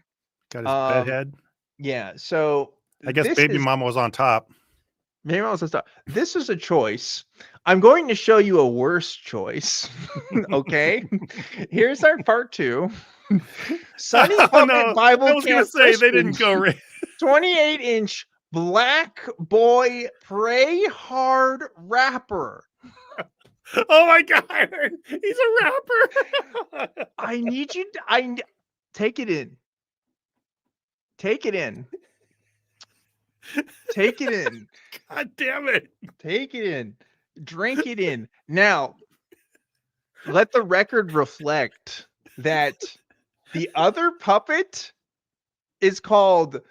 Got his bed head. Yeah. So I guess baby mama was on top. Maybe I'll stop. This is a choice. I'm going to show you a worse choice. Okay. Here's our part 2. Sunny Puppet Bible I was going to say they didn't go 28-inch black boy pray hard rapper. Oh my God. He's a rapper. I need you to take it in. Take it in. Take it in. God damn it. Take it in. Drink it in. Now, let the record reflect that the other puppet is called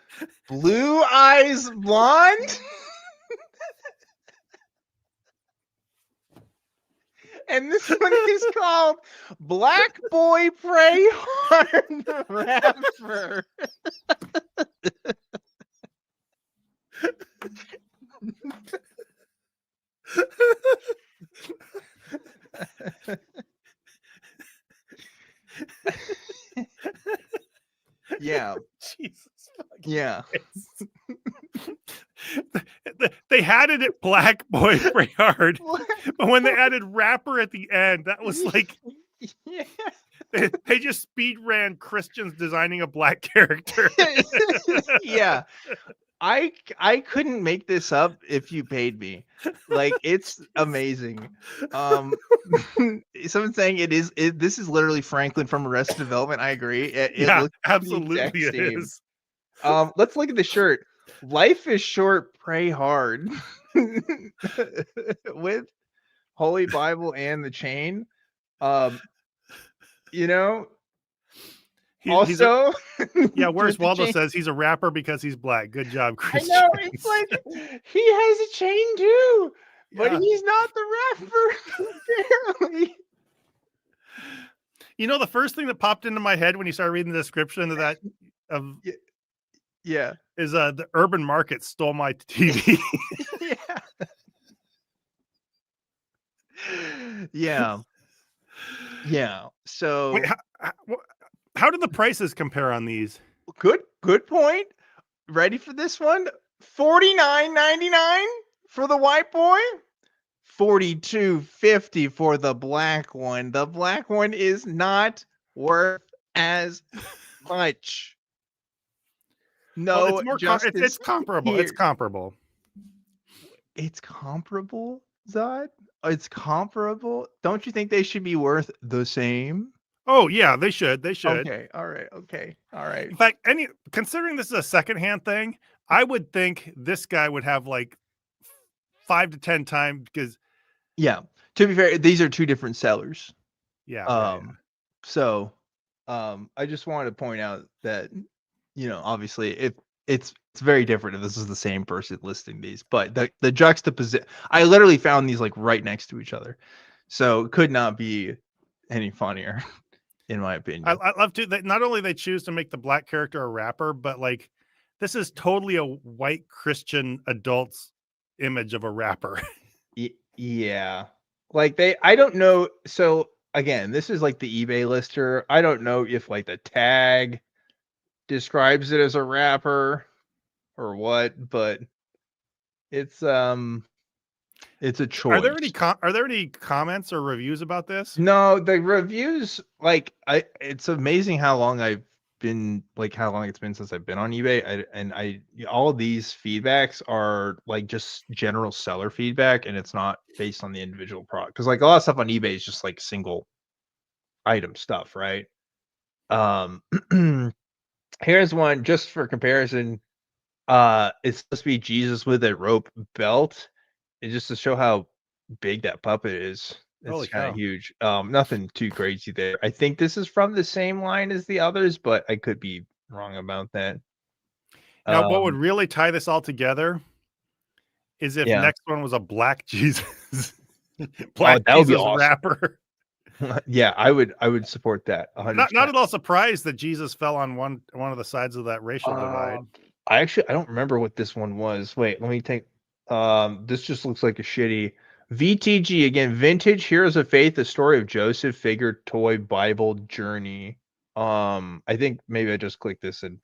Blue Eyes Blonde. And this one is called Black Boy Pray Hard Rapper. Yeah. Jesus. Yeah. They had it at Black Boy Pray Hard, but when they added rapper at the end, that was like, yeah. They just speed ran Christians designing a black character. Yeah. I couldn't make this up if you paid me. Like, it's amazing. Someone saying this is literally Franklin from Arrested Development. I agree. It looks absolutely it is. Let's look at the shirt. Life is short, pray hard. With Holy Bible and the chain. You know, also, where's Waldo says he's a rapper because he's black. Good job, Chris. I know, it's like he has a chain too, but he's not the rapper, apparently. You know, the first thing that popped into my head when you started reading the description of that is the Urban Market stole my TV. Yeah. So wait, how do the prices compare on these? Good point. Ready for this one? $49.99 for the white boy. $42.50 for the black one. The black one is not worth as much. No, well, it's comparable. Here. It's comparable. It's comparable, Zod? It's comparable. Don't you think they should be worth the same? Oh yeah, they should. They should. Okay. All right. In fact, considering this is a secondhand thing, I would think this guy would have like 5 to 10 times because. Yeah. To be fair, these are two different sellers. Yeah. So, I just wanted to point out that, you know, obviously, if it's very different if this is the same person listing these, but the juxtaposition, I literally found these like right next to each other, so it could not be any funnier. in my opinion. I love to that not only they choose to make the black character a rapper, but like this is totally a white Christian adult's image of a rapper. Yeah. Like I don't know. So again, this is like the eBay lister. I don't know if like the tag describes it as a rapper or what, but it's a choice. Are there any comments or reviews about this? No, the reviews, like it's amazing how long it's been since I've been on eBay. All of these feedbacks are like just general seller feedback, and it's not based on the individual product. Because like a lot of stuff on eBay is just like single item stuff, right? Here's one just for comparison. It's supposed to be Jesus with a rope belt, and just to show how big that puppet is. It's kind of huge. Nothing too crazy there. I think this is from the same line as the others, but I could be wrong about that. Now, what would really tie this all together is if next one was a black Jesus, black Jesus awesome. Rapper. Yeah, I would support that. 100%. Not at all surprised that Jesus fell on one of the sides of that racial divide. I don't remember what this one was. Wait, let me take. This just looks like a shitty VTG again. Vintage Heroes of Faith: The Story of Joseph Figure Toy Bible Journey. I think maybe I just clicked this and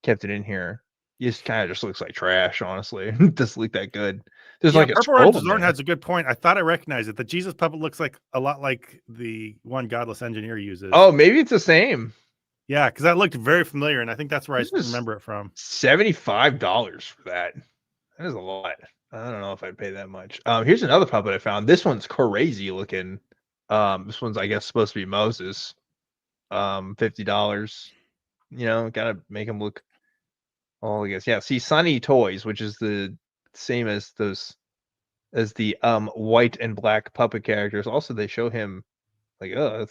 kept it in here. This kind of just looks like trash, honestly. It doesn't look that good. There's like a Purple Orange Zorn has a good point. I thought I recognized it. The Jesus puppet looks like a lot like the one Godless Engineer uses. Oh, maybe it's the same. Yeah, because that looked very familiar, and I think that's where I remember it from. $75 for that. That is a lot. I don't know if I'd pay that much. Here's another puppet I found. This one's crazy looking. This one's, I guess, supposed to be Moses. $50. You know, gotta make him look. Oh, I guess yeah. See, Sunny Toys, which is the same as the white and black puppet characters. Also, they show him like, I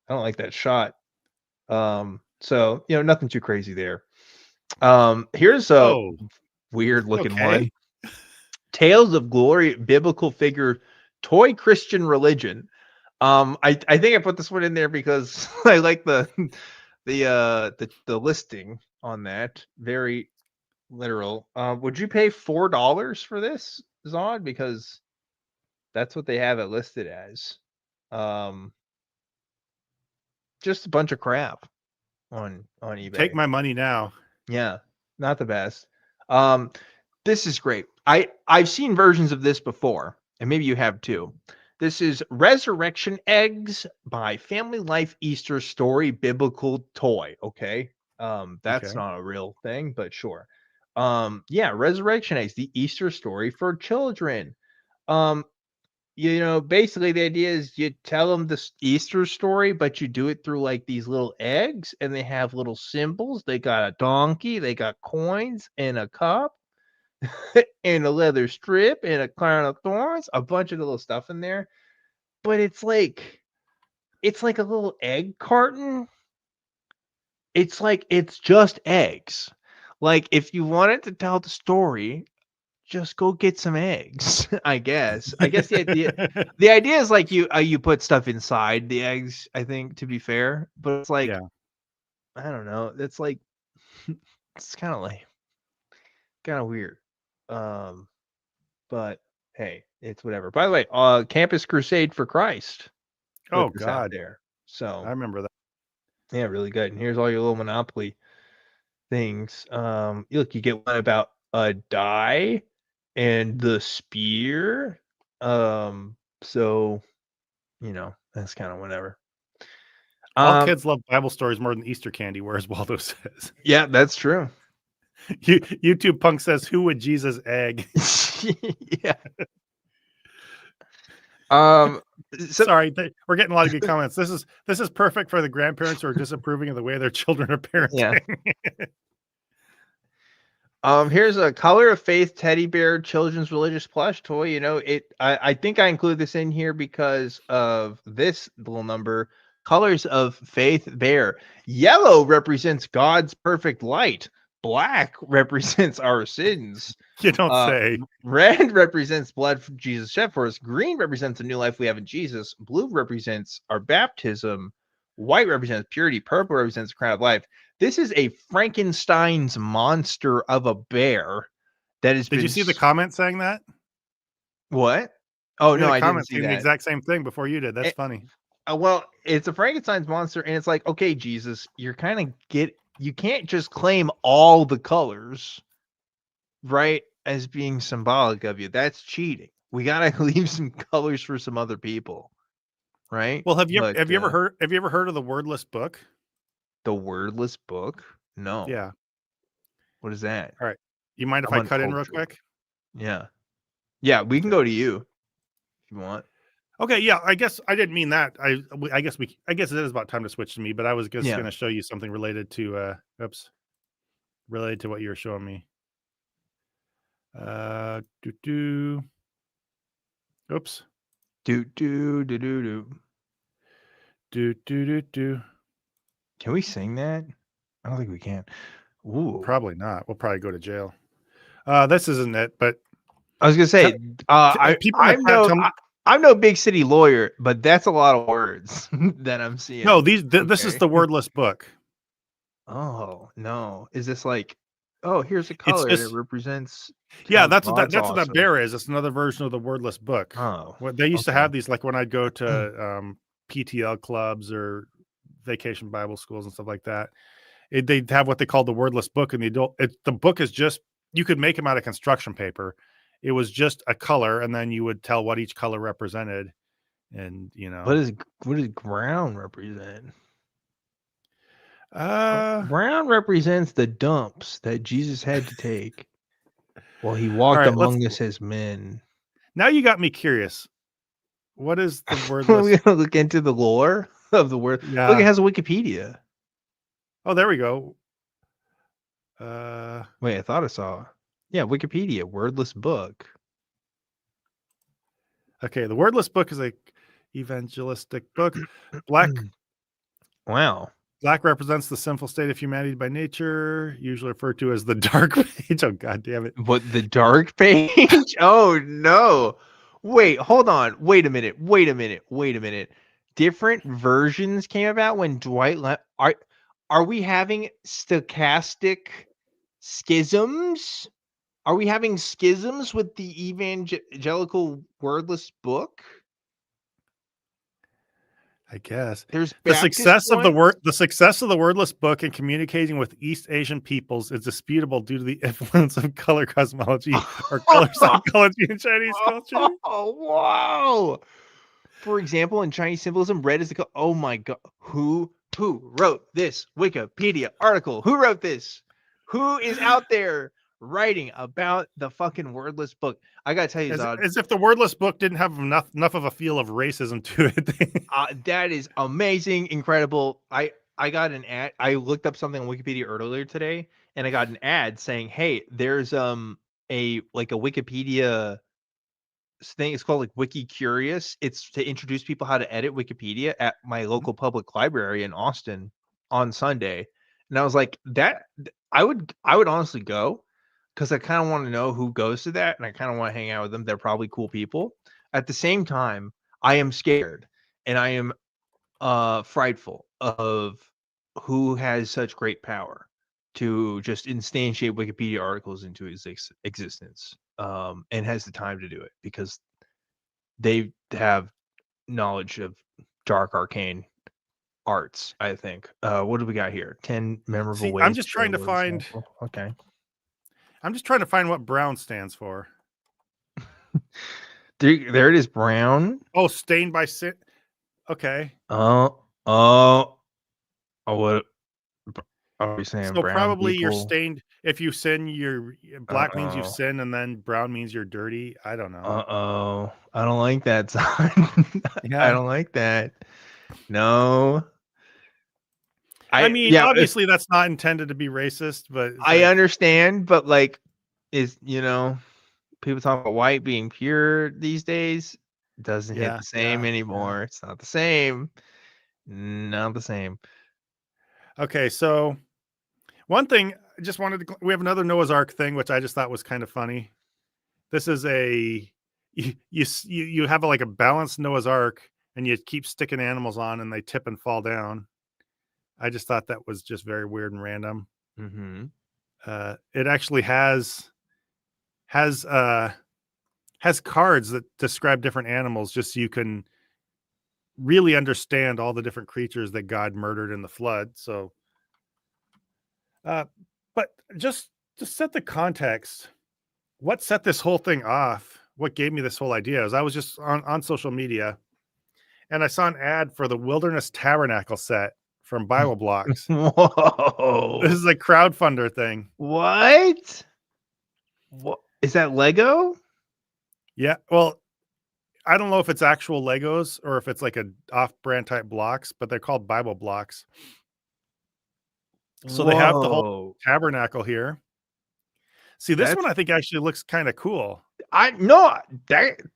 don't like that shot. So nothing too crazy there. Here's a weird looking one. Tales of Glory Biblical Figure Toy Christian Religion. I think I put this one in there because I like the listing on that. Very literal. Would you pay $4 for this, Zod? Because that's what they have it listed as. Just a bunch of crap on eBay. Take my money now. Yeah, not the best. This is great. I've seen versions of this before, and maybe you have too. This is Resurrection Eggs by Family Life Easter Story Biblical Toy. Okay. That's not a real thing, but sure. Yeah, Resurrection Eggs, the Easter story for children. Basically the idea is you tell them the Easter story, but you do it through like these little eggs, and they have little symbols. They got a donkey, they got coins, and a cup, and a leather strip, and a crown of thorns, a bunch of little stuff in there. But it's like a little egg carton. It's just eggs. Like if you wanted to tell the story, just go get some eggs. I guess the idea is like you put stuff inside the eggs, I think, to be fair, but it's like, I don't know. It's like, it's kind of weird. But hey, it's whatever. By the way, Campus Crusade for Christ. Oh God, there. So I remember that. Yeah, really good. And here's all your little Monopoly things. Look, you get one about a die and the spear. So that's kind of whatever. All kids love Bible stories more than Easter candy, whereas Waldo says. Yeah, that's true. YouTube Punk says, "Who would Jesus egg?" Yeah. Sorry, we're getting a lot of good comments. This is perfect for the grandparents who are disapproving of the way their children are parenting. Yeah. Here's a Color of Faith teddy bear children's religious plush toy. I think I include this in here because of this little number. Colors of Faith bear. Yellow represents God's perfect light. Black represents our sins. You don't say. Red represents blood from Jesus shed for us. Green represents the new life we have in Jesus. Blue represents our baptism. White represents purity. Purple represents the crown of life. This is a Frankenstein's monster of a bear that has Did been. you see the comment saying that? What? Oh We had no, a I didn't comment see saying the that. exact same thing before you did. That's Eh, funny. Well, it's a Frankenstein's monster, and it's like, okay, Jesus, you're kind of you can't just claim all the colors, right, as being symbolic of you. That's cheating. We gotta leave some colors for some other people, right? Well, have you But ever heard of the wordless book? the wordless book? No. Yeah. What is that? All right. You mind if I'm I cut in real uncultured. quick? Yeah. Yeah, we can Okay. go to you if you want. Okay, yeah, I guess I didn't mean that. I guess it is about time to switch to me, but I was just Yeah. going to show you something related to related to what you were showing me. Oops. Can we sing that? I don't think we can. Ooh. Probably not. We'll probably go to jail. This isn't it, but I was gonna say, people in the chat tell me. I'm no big city lawyer, but that's a lot of words that I'm seeing. No, this is the wordless book. Oh no! Is this like? Oh, here's a color that represents. Yeah, that's what that bear is. It's another version of the wordless book. Oh, They used to have these, like when I'd go to PTL clubs or vacation Bible schools and stuff like that. They'd have what they called the wordless book, and the book is just, you could make them out of construction paper. It was just a color, and then you would tell what each color represented, and what does brown represent? Brown represents the dumps that Jesus had to take while he walked among us as men. Now you got me curious. What is the wordless? We're gonna look into the lore of the word. Yeah. Look, it has a Wikipedia. Oh, there we go. Wait, I thought I saw. Yeah, Wikipedia, wordless book. Okay, the wordless book is a evangelistic book. Black. Wow. Black represents the sinful state of humanity by nature, usually referred to as the dark page. Oh, God damn it. What, the dark page? Oh, no. Wait, hold on. Wait a minute. Different versions came about when Dwight left. Are we having stochastic schisms? Are we having schisms with the evangelical wordless book? I guess there's the success of the wordless book in communicating with East Asian peoples is disputable due to the influence of color cosmology or color psychology in Chinese culture. Oh, wow. For example, in Chinese symbolism, red is the color. Oh my God. Who wrote this Wikipedia article? Who wrote this? Who is out there writing about the fucking wordless book? I gotta tell you, Zod, as if the wordless book didn't have enough of a feel of racism to it. That is amazing, incredible. I got an ad. I looked up something on Wikipedia earlier today, and I got an ad saying, "Hey, there's a Wikipedia thing. It's called like Wiki Curious. It's to introduce people how to edit Wikipedia at my local public library in Austin on Sunday." And I was like, that I would honestly go, because I kind of want to know who goes to that, and I kind of want to hang out with them. They're probably cool people. At the same time, I am scared, and I am frightful of who has such great power to just instantiate Wikipedia articles into existence, and has the time to do it, because they have knowledge of dark arcane arts, I think. What do we got here? 10 memorable ways. I'm just trying to find. Okay. I'm just trying to find what brown stands for. There it is, brown. Oh, stained by sin. Okay. What are we saying? So brown probably people? you're stained. If you sin, you're black means you've sinned, and then brown means you're dirty. I don't know. I don't like that sign. Yeah. I don't like that. No. I mean, obviously that's not intended to be racist, but I understand, but like, people talk about white being pure these days. It doesn't hit the same anymore. It's not the same. Not the same. Okay, so one thing I just wanted to, we have another Noah's Ark thing, which I just thought was kind of funny. This is you have like a balanced Noah's Ark, and you keep sticking animals on and they tip and fall down. I just thought that was just very weird and random. Mm-hmm. It actually has cards that describe different animals, just so you can really understand all the different creatures that God murdered in the flood. So, but just to set the context, what set this whole thing off? What gave me this whole idea is I was just on social media, and I saw an ad for the Wilderness Tabernacle set from Bible Blocks. Whoa! This is a crowdfunder thing. What? What is that? Lego? Yeah, well, I don't know if it's actual Legos or if it's like a off-brand type blocks, but they're called Bible Blocks. So they have the whole Whoa! tabernacle here. See, this That's one I think actually looks kind of cool. I no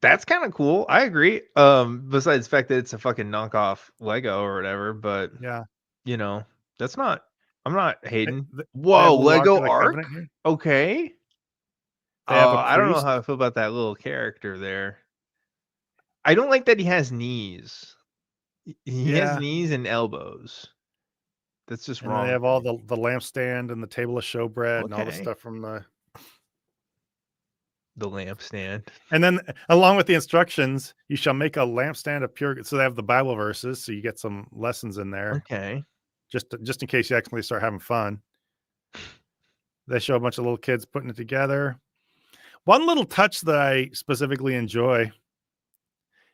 that's kind of cool. I agree. Besides the fact that it's a fucking knockoff Lego or whatever, but Yeah. you know, that's not. I'm not hating. They have Whoa, a little Ark Lego of the Ark. Covenant here. Okay. They have a I don't know priest. how I feel about that little character there. I don't like that he has knees. He has Yeah. knees and elbows. That's just And then they wrong have for all me. the lampstand and the table of showbread and all the Okay. stuff from The lampstand. and then along with the instructions, you shall make a lampstand of pure. So they have the Bible verses, so you get some lessons in there, Okay. just in case you actually start having fun. They show a bunch of little kids putting it together. One little touch that I specifically enjoy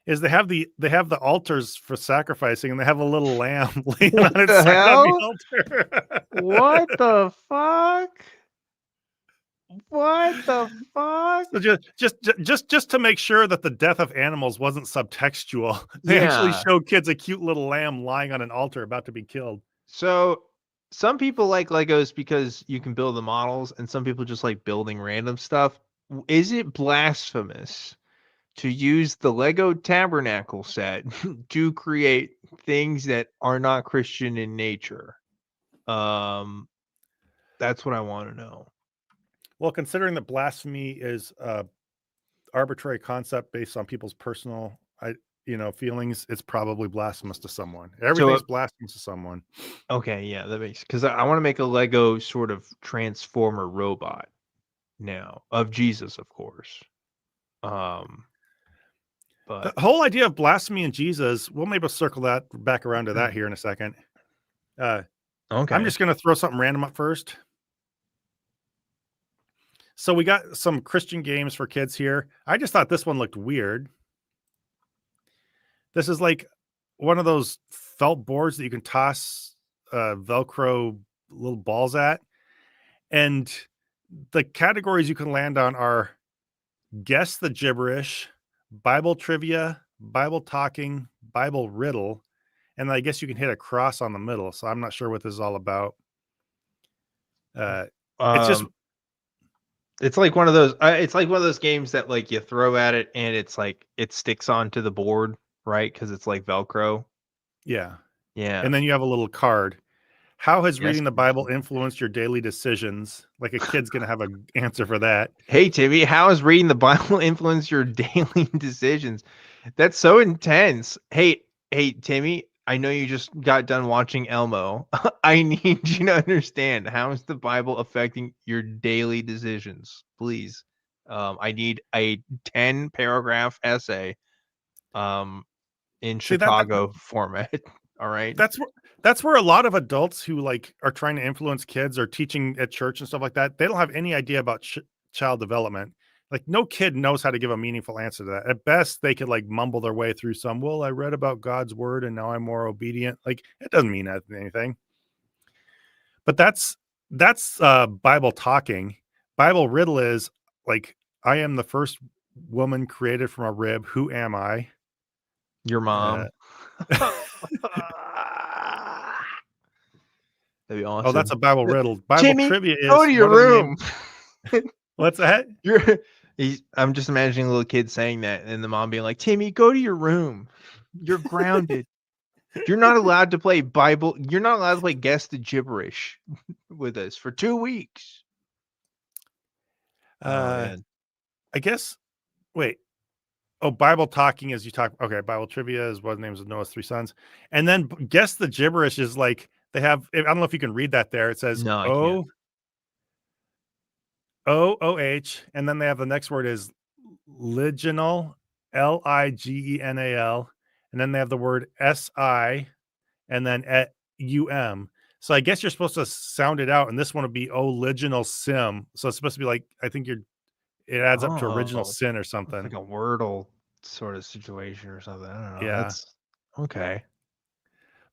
is they have the altars for sacrificing, and they have a little lamb laying What on its the side on the hell? altar. What the fuck? What the fuck? So just to make sure that the death of animals wasn't subtextual, they actually Yeah. show kids a cute little lamb lying on an altar about to be killed. So some people like Legos because you can build the models, and some people just like building random stuff. Is it blasphemous to use the Lego Tabernacle set to create things that are not Christian in nature? That's what I want to know. Well, considering that blasphemy is a arbitrary concept based on people's personal, feelings, it's probably blasphemous to someone. Everything's blasphemous to someone. Okay, yeah, that makes because I want to make a Lego sort of transformer robot now of Jesus, of course. The But whole idea of blasphemy and Jesus, we'll maybe circle that back around to that here in a second. I'm okay, just going to throw something random up first. So we got some Christian games for kids here. I just thought this one looked weird. This is like one of those felt boards that you can toss Velcro little balls at. And the categories you can land on are guess the gibberish, Bible trivia, Bible talking, Bible riddle. And I guess you can hit a cross on the middle. So I'm not sure what this is all about. It's just it's like one of those. It's like one of those games that like you throw at it and it's like it sticks onto the board, right? Because it's like Velcro. yeah. Yeah. And then you have a little card. How has Yes. reading the Bible influenced your daily decisions? Like a kid's going to have an answer for that. Hey Timmy, how has reading the Bible influenced your daily decisions? That's so intense. Hey Timmy, I know you just got done watching Elmo. I need you to understand, how is the Bible affecting your daily decisions? Please. I need a 10 paragraph essay in See, Chicago format. All right. that's where a lot of adults who like are trying to influence kids or teaching at church and stuff like that, they don't have any idea about child development. Like no kid knows how to give a meaningful answer to that. At best, they could like mumble their way through some, well, I read about God's word and now I'm more obedient. Like it doesn't mean anything. But that's Bible talking. Bible riddle is like, I am the first woman created from a rib. Who am I? Your mom. That'd be awesome. Oh, that's a Bible riddle. Bible Timmy, trivia is go to your room. What's that? I'm just imagining a little kid saying that, and the mom being like, "Timmy, go to your room. You're grounded. You're not allowed to play Bible. You're not allowed to play Guess the Gibberish with us for 2 weeks." Oh, man. I guess. Wait. Oh, Bible talking as you talk. Okay, Bible trivia is what names of Noah's 3 sons. And then guess the gibberish is like they have. I don't know if you can read that there. It says No, I can't. O-O-H, and then they have the next word is liginal, Ligenal, and then they have the word S-I, and then U-M. So I guess you're supposed to sound it out, and this one would be original sim. So it's supposed to be like, I think it adds up to original Oh, sin or it's something. like a Wordle sort of situation or something. I don't know. Yeah. That's okay.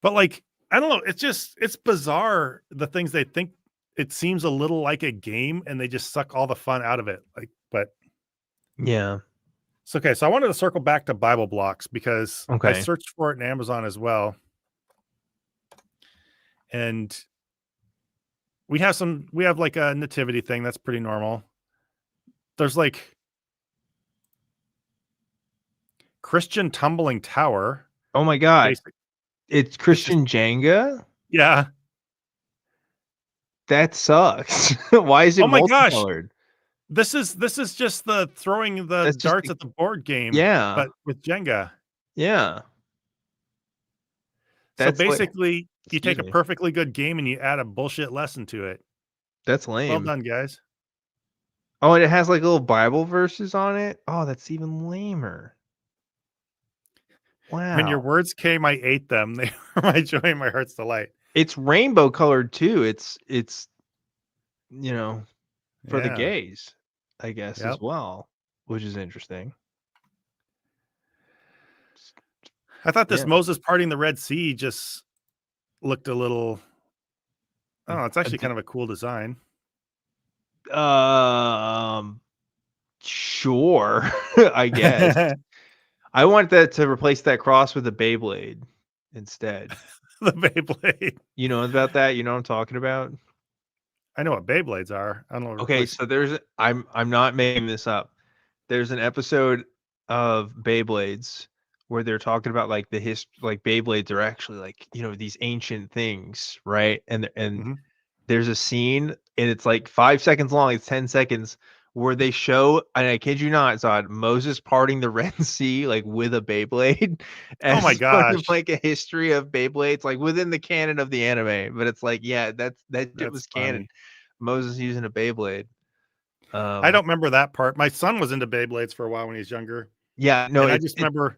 But like, I don't know. It's bizarre the things they think. It seems a little like a game, and they just suck all the fun out of it. Like, but Yeah. it's okay. So I wanted to circle back to Bible Blocks because I Okay. searched for it in Amazon as well. And we have like a nativity thing that's pretty normal. There's like Christian tumbling tower. Oh my God. Basic. It's It's just, Christian Jenga? yeah. That sucks. Why is it Oh my gosh. multicolored? This is just the throwing the That's just darts at the board game, yeah. but with Jenga. Yeah. So That's like basically, you excuse take a me. perfectly good game and you add a bullshit lesson to it. That's Well lame. done, guys. Oh, and it has like little Bible verses on it. Oh, that's even lamer. When your Wow. words came, I ate them. They were my joy and my heart's delight. It's rainbow colored too. It's you know, for the Yeah. gays, I guess, Yep. as well, which is interesting. I thought this Yeah. Moses parting the Red Sea just looked a little. I don't know. It's actually kind of a cool design. Sure, I guess. I want that to replace that cross with a Beyblade instead. The Beyblade. You know about that? You know what I'm talking about? I know what Beyblades are. I don't know. Okay, so I'm not making this up. There's an episode of Beyblades where they're talking about like like Beyblades are actually like, these ancient things, right? And Mhm. there's a scene and it's like 5 seconds long, it's 10 seconds where they show, and I kid you not, Zod, Moses parting the Red Sea like with a Beyblade Oh my as part of gosh. like a history of Beyblades, like within the canon of the anime. But it's like, yeah, that shit That's was canon. funny. Moses using a Beyblade. I don't remember that part. My son was into Beyblades for a while when he was younger. Yeah, no, And I just remember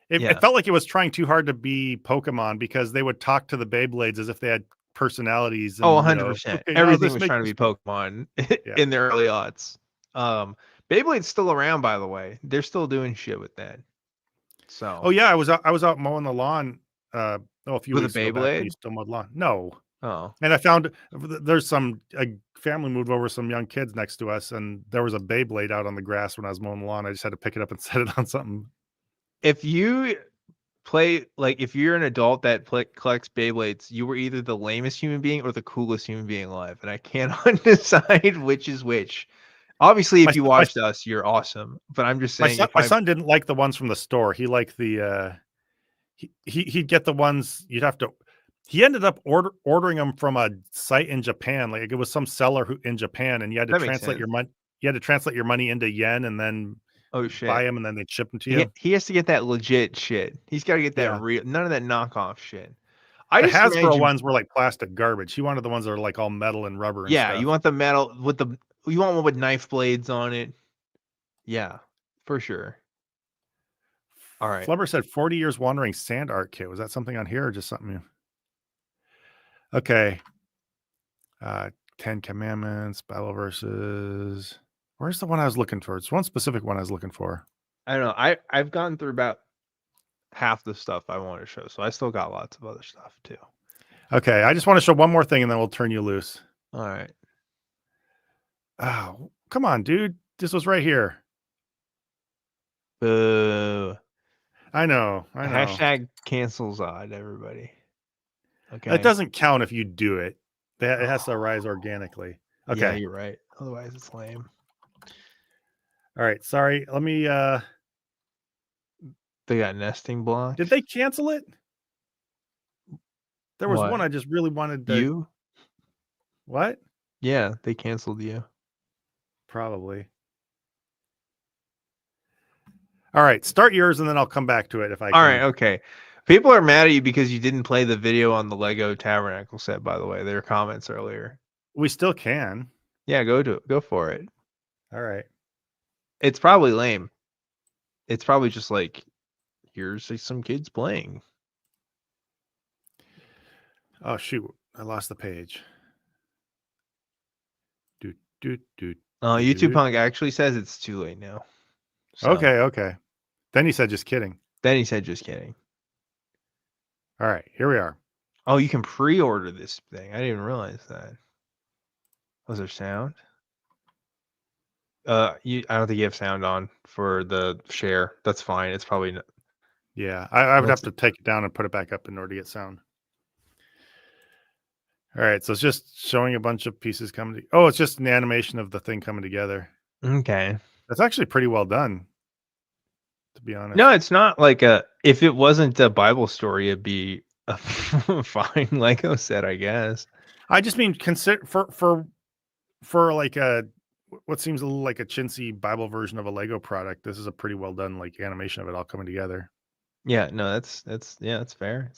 it yeah. felt like it was trying too hard to be Pokemon because they would talk to the Beyblades as if they had personalities Oh, and, 100%. okay, now Everything this was makes trying to this be Pokemon yeah. in the early aughts. Beyblade's still around, by the way. They're still doing shit with that. So. Oh yeah, I was out mowing the lawn a few With a weeks ago back when you Beyblade? still mowed lawn. No. Oh. And I found there's a family moved over some young kids next to us, and there was a Beyblade out on the grass when I was mowing the lawn. I just had to pick it up and set it on something. If you if you're an adult that collects Beyblades, you were either the lamest human being or the coolest human being alive, and I cannot decide which is which. Obviously, My if you son, my, watched us, you're awesome. But I'm just saying, my son didn't like the ones from the store. He liked the he'd get the ones you'd have to. He ended up ordering them from a site in Japan. Like it was some seller in Japan, and you had to that makes translate sense. your money. You had to translate your money into yen, and then Oh buy shit. them, and then they'd ship them to you. He has to get that legit shit. He's got to get that Yeah. real, none of that knockoff shit. I The just Hasbro imagine, ones were like plastic garbage. He wanted the ones that are like all metal and rubber and yeah, you stuff. want the metal with you want one with knife blades on it. Yeah, for sure. All right. Flubber said 40 years wandering sand art kit. Was that something on here or just something new? Okay. 10 Commandments, Bible verses. Where's the one I was looking for? It's one specific one I was looking for. I don't know. I've gotten through about half the stuff I want to show, so I still got lots of other stuff too. Okay, I just want to show one more thing and then we'll turn you loose. All right. Oh, come on, dude. This was right here. Boo. I know. Hashtag cancel Zod, everybody. Okay. It doesn't count if you do it. It has to arise organically. Okay. Yeah, you're right. Otherwise, it's lame. All right. Sorry. Let me. They got nesting blocks. Did they cancel it? There was What? one I just really wanted to. You? What? Yeah, they canceled you. Probably. All right, start yours and then I'll come back to it if I All can. right, okay. People are mad at you because you didn't play the video on the Lego Tabernacle set, by the way. Their comments earlier. We still can. Yeah, go for it. All right. It's probably lame. It's probably just like, here's some kids playing. Oh shoot, I lost the page. YouTube Punk actually says it's too late now. So. Okay. Then he said just kidding. Then he said just kidding. All right, here we are. Oh, you can pre-order this thing. I didn't even realize that. Was there sound? I don't think you have sound on for the share. That's fine. It's probably not. Yeah, I would have to take it down and put it back up in order to get sound. All right, so it's just showing a bunch of pieces coming. Oh, it's just an animation of the thing coming together. Okay. That's actually pretty well done, to be honest. No, it's not like if it wasn't a Bible story, it'd be a fine Lego set, I guess. I just mean consider for like a what seems a little like a chintzy Bible version of a Lego product. This is a pretty well done like animation of it all coming together. Yeah, no, that's fair.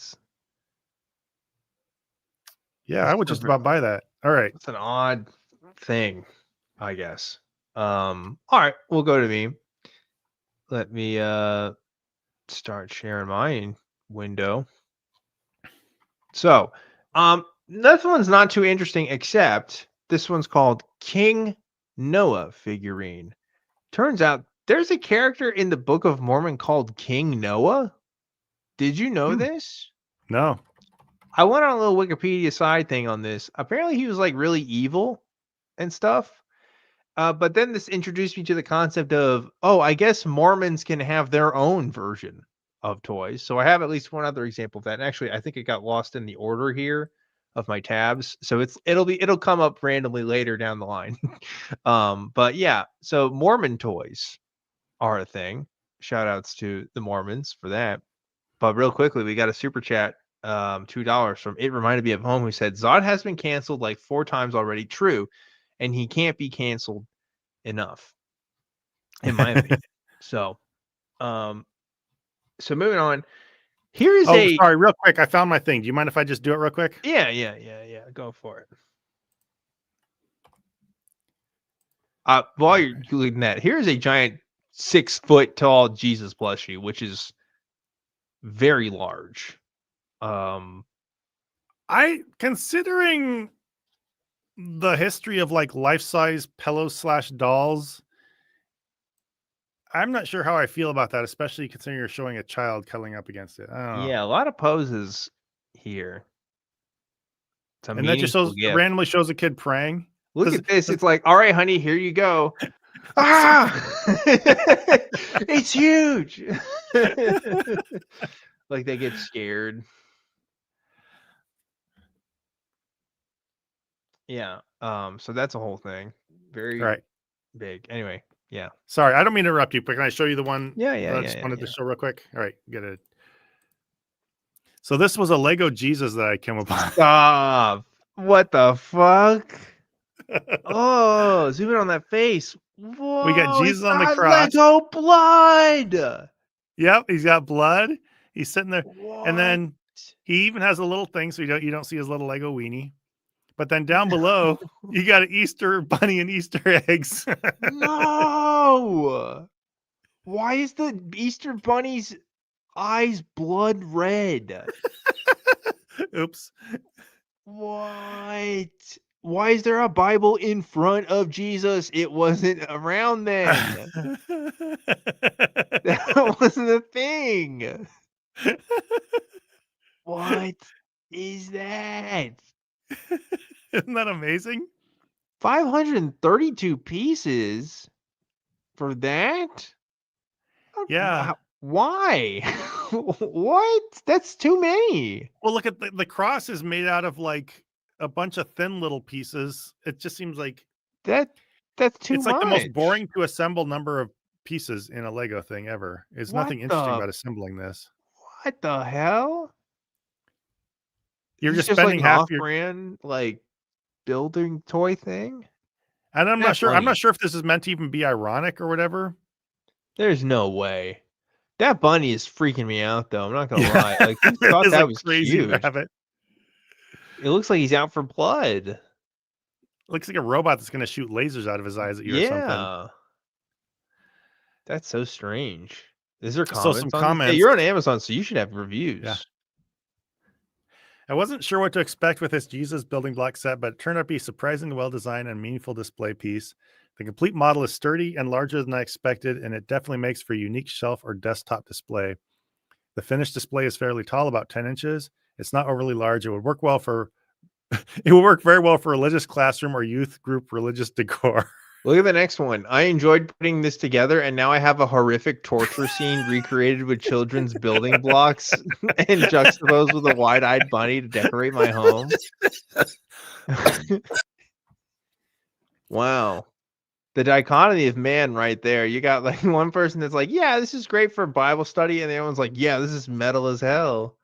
I would just about buy that. All right. It's an odd thing, I guess. All right, we'll go to me. Let me start sharing my window. So, this one's not too interesting, except this one's called King Noah figurine. Turns out there's a character in the Book of Mormon called King Noah. Did you know this? No. I went on a little Wikipedia side thing on this. Apparently he was like really evil and stuff. But then this introduced me to the concept of, I guess Mormons can have their own version of toys. So I have at least one other example of that. And actually, I think it got lost in the order here of my tabs. So it'll come up randomly later down the line. But yeah, so Mormon toys are a thing. Shout outs to the Mormons for that. But real quickly, we got a super chat, $2 from It Reminded Me of Home, who said Zod has been canceled like 4 times already. True. And he can't be canceled enough, in my opinion. So moving on. Here is sorry, real quick. I found my thing. Do you mind if I just do it real quick? Yeah. Go for it. While you're doing that, here's a giant 6 foot tall Jesus plushie, which is very large. Considering the history of like life-size pillow/dolls, I'm not sure how I feel about that, especially considering you're showing a child cuddling up against it. I don't know. Yeah, a lot of poses here. And that just randomly shows a kid praying. Look at this. It's like, all right, honey, here you go. It's huge. Like they get scared. Yeah. So that's a whole thing. Very big. Anyway, yeah. Sorry, I don't mean to interrupt you, but can I show you the one? Yeah. I just wanted to show real quick. All right, get it. So this was a Lego Jesus that I came upon. Stop. What the fuck? Oh, zoom in on that face. Whoa, we got Jesus on the cross. Lego blood. Yep, he's got blood. He's sitting there, and then he even has a little thing, so you don't see his little Lego weenie. But then down below, you got an Easter bunny and Easter eggs. No. Why is the Easter bunny's eyes blood red? Oops. What? Why is there a Bible in front of Jesus? It wasn't around then. That wasn't a thing. What is that? Isn't that amazing? 532 pieces for that? Yeah. Why? What? That's too many. Well, look at the cross is made out of like a bunch of thin little pieces. It just seems like that's too much. It's like the most boring to assemble number of pieces in a Lego thing ever. There's nothing interesting about assembling this. What the hell? You're just spending like half your brand like building toy thing. And I'm not sure. I'm not sure if this is meant to even be ironic or whatever. There's no way. That bunny is freaking me out, though. I'm not gonna Yeah, lie. Like, who it thought is that a was crazy cute? rabbit. It looks like he's out for blood. Looks like a robot that's gonna shoot lasers out of his eyes at you or something. Yeah, that's so strange. Is there So some comments on this? Yeah, comments. you're on Amazon, so you should have Yeah. reviews. I wasn't sure what to expect with this Jesus building block set, but it turned out to be surprisingly well designed and meaningful display piece. The complete model is sturdy and larger than I expected, and it definitely makes for a unique shelf or desktop display. The finished display is fairly tall, about 10 inches. It's not overly large. It would work well for it would work very well for religious classroom or youth group religious decor. Look at the next one. I enjoyed putting this together, and now I have a horrific torture scene recreated with children's building blocks and juxtaposed with a wide-eyed bunny to decorate my home. Wow. The dichotomy of man right there. You got like one person that's like, yeah, this is great for Bible study, and the other one's like, yeah, this is metal as hell.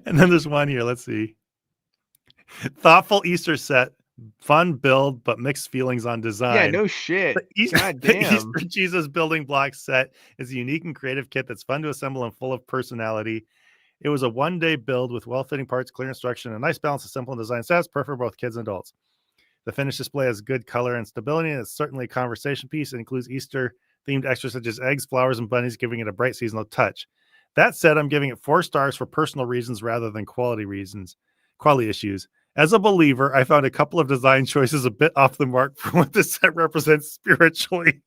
And then there's one here. Let's see. Thoughtful Easter set, fun build, but mixed feelings on design. Yeah, no shit. God The damn. Easter Jesus building block set is a unique and creative kit that's fun to assemble and full of personality. It was a one-day build with well-fitting parts, clear instruction, and a nice balance of simple and design sets, perfect for both kids and adults. The finished display has good color and stability, and it's certainly a conversation piece. It includes Easter-themed extras such as eggs, flowers, and bunnies, giving it a bright seasonal touch. That said, I'm giving it 4 stars for personal reasons rather than quality issues. As a believer, I found a couple of design choices a bit off the mark for what this set represents spiritually.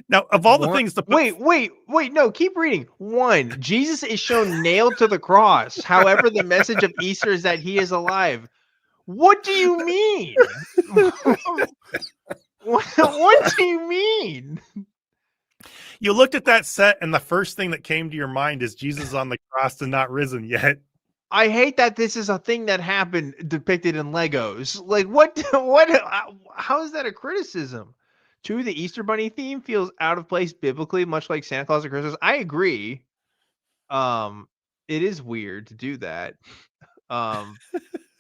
Now, of all the things to put... Wait, no, keep reading. 1, Jesus is shown nailed to the cross. However, the message of Easter is that he is alive. What do you mean? What do you mean? You looked at that set, and the first thing that came to your mind is Jesus on the cross and not risen yet. I hate that this is a thing that happened depicted in Legos. Like, what, how is that a criticism? 2, the Easter Bunny theme feels out of place biblically, much like Santa Claus at Christmas. I agree. It is weird to do that.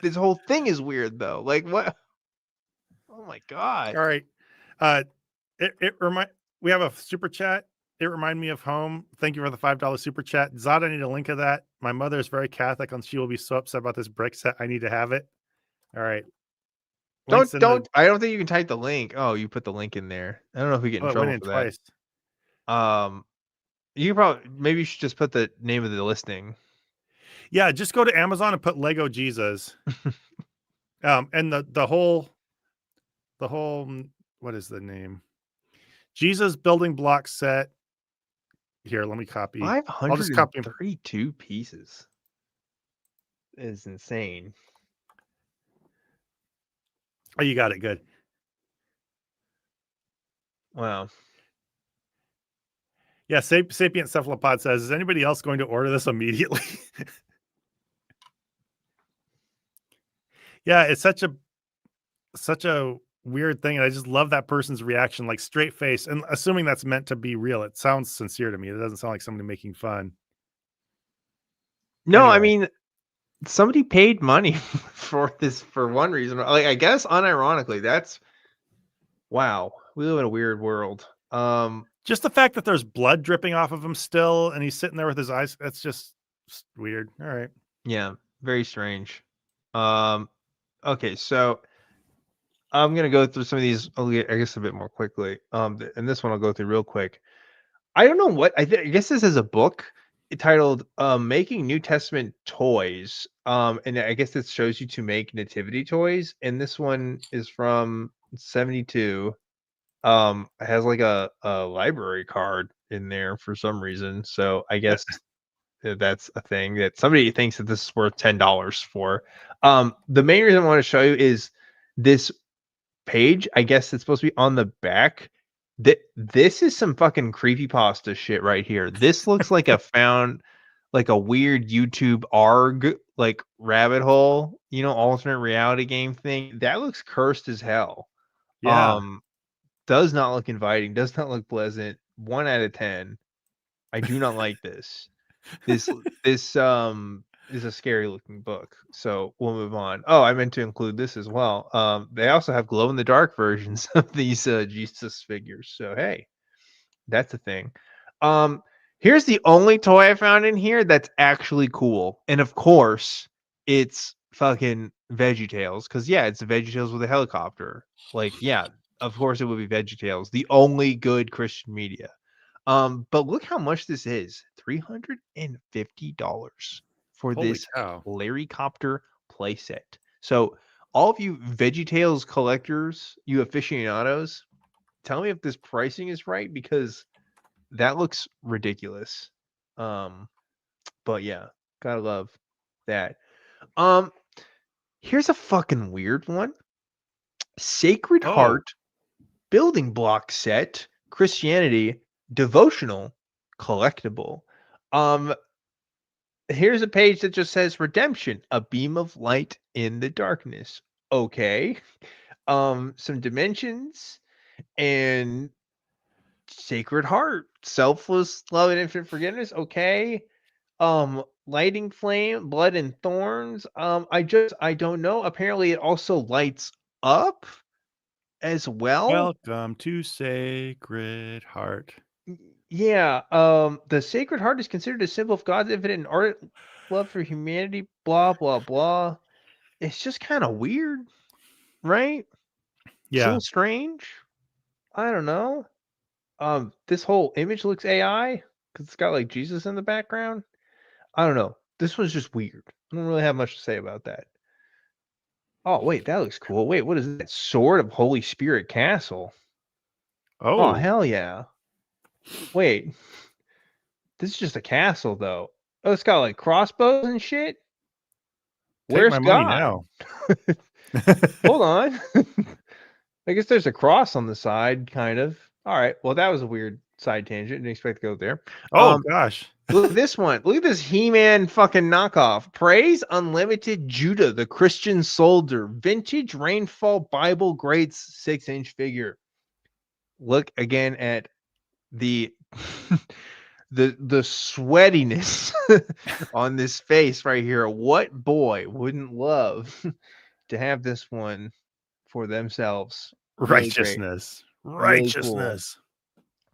This whole thing is weird, though. Like, what? Oh my God. All right. We have a super chat. It reminded me of home. Thank you for the $5 super chat. Zod, I need a link of that. My mother is very Catholic and she will be so upset about this brick set. I need to have it. All right. I don't think you can type the link. Oh, you put the link in there. I don't know if we get in trouble for that. Twice. You maybe you should just put the name of the listing. Yeah, just go to Amazon and put Lego Jesus. And the whole what is the name? Jesus building block set. Here, let me copy. 532 pieces. Is insane. Oh, you got it. Good. Wow. Yeah, Sapient Cephalopod says, is anybody else going to order this immediately? Yeah, it's such a weird thing, and I just love that person's reaction, like straight face, and assuming that's meant to be real. It sounds sincere to me. It doesn't sound like somebody making fun. No, anyway. I mean, somebody paid money for this for one reason. Like, I guess unironically, that's wow. We live in a weird world. Just the fact that there's blood dripping off of him still, and he's sitting there with his eyes, that's just weird. All right. Yeah, very strange. Okay, so I'm gonna go through some of these, I guess, a bit more quickly. And this one I'll go through real quick. I don't know what I guess this is a book titled "Making New Testament Toys." And I guess this shows you to make nativity toys. And this one is from 1972. It has like a library card in there for some reason. So I guess that's a thing that somebody thinks that this is worth $10 for. The main reason I want to show you is this page. I guess it's supposed to be on the back. This is some fucking creepypasta shit right here. This looks like like a weird YouTube ARG like rabbit hole, alternate reality game thing. That looks cursed as hell. Yeah. Does not look inviting, does not look pleasant. 1 out of 10. I do not like this. This is a scary looking book. So we'll move on. Oh, I meant to include this as well. They also have glow in the dark versions of these Jesus figures. So hey, That's a thing. Here's the only toy I found in here that's actually cool. And of course, it's fucking VeggieTales. Because yeah, it's a VeggieTales with a helicopter. Like, yeah, of course it would be VeggieTales. The only good Christian media. But look how much this is. $350 for Holy this cow. Larry Copter playset. So all of you VeggieTales collectors, you aficionados, tell me if this pricing is right because that looks ridiculous. Um, but yeah, gotta love that. Um, here's a fucking weird one. Sacred Oh, Heart building block set, Christianity, devotional, collectible. Um, here's a page that just says redemption, a beam of light in the darkness. Okay. Some dimensions and Sacred Heart, selfless love and infinite forgiveness. Okay. Lighting flame, blood and thorns. I don't know. Apparently it also lights up as well. welcome to Sacred Heart. Yeah. The Sacred Heart is considered a symbol of God's infinite and ardent love for humanity. Blah blah blah. It's just kind of weird, right? It's a Yeah. little strange. I don't know. This whole image looks AI because it's got like Jesus in the background. I don't know. This one's just weird. I don't really have much to say about that. Oh, wait, that looks cool. Wait, what is that? Sword of Holy Spirit Castle. Oh, Oh, hell yeah. Wait, this is just a castle, though. Oh, it's got like crossbows and shit. take Where's my money God? now. Hold on. I guess there's a cross on the side, kind of. All right. Well, that was a weird side tangent. Didn't expect to go there. Oh gosh. Look at this one. Look at this He-Man fucking knockoff. Praise Unlimited Judah, the Christian soldier. Vintage Rainfall Bible grades 6-inch figure. Look again at the the sweatiness on this face right here. What boy wouldn't love to have this one for themselves? Really great. Righteousness. Really cool. Righteousness.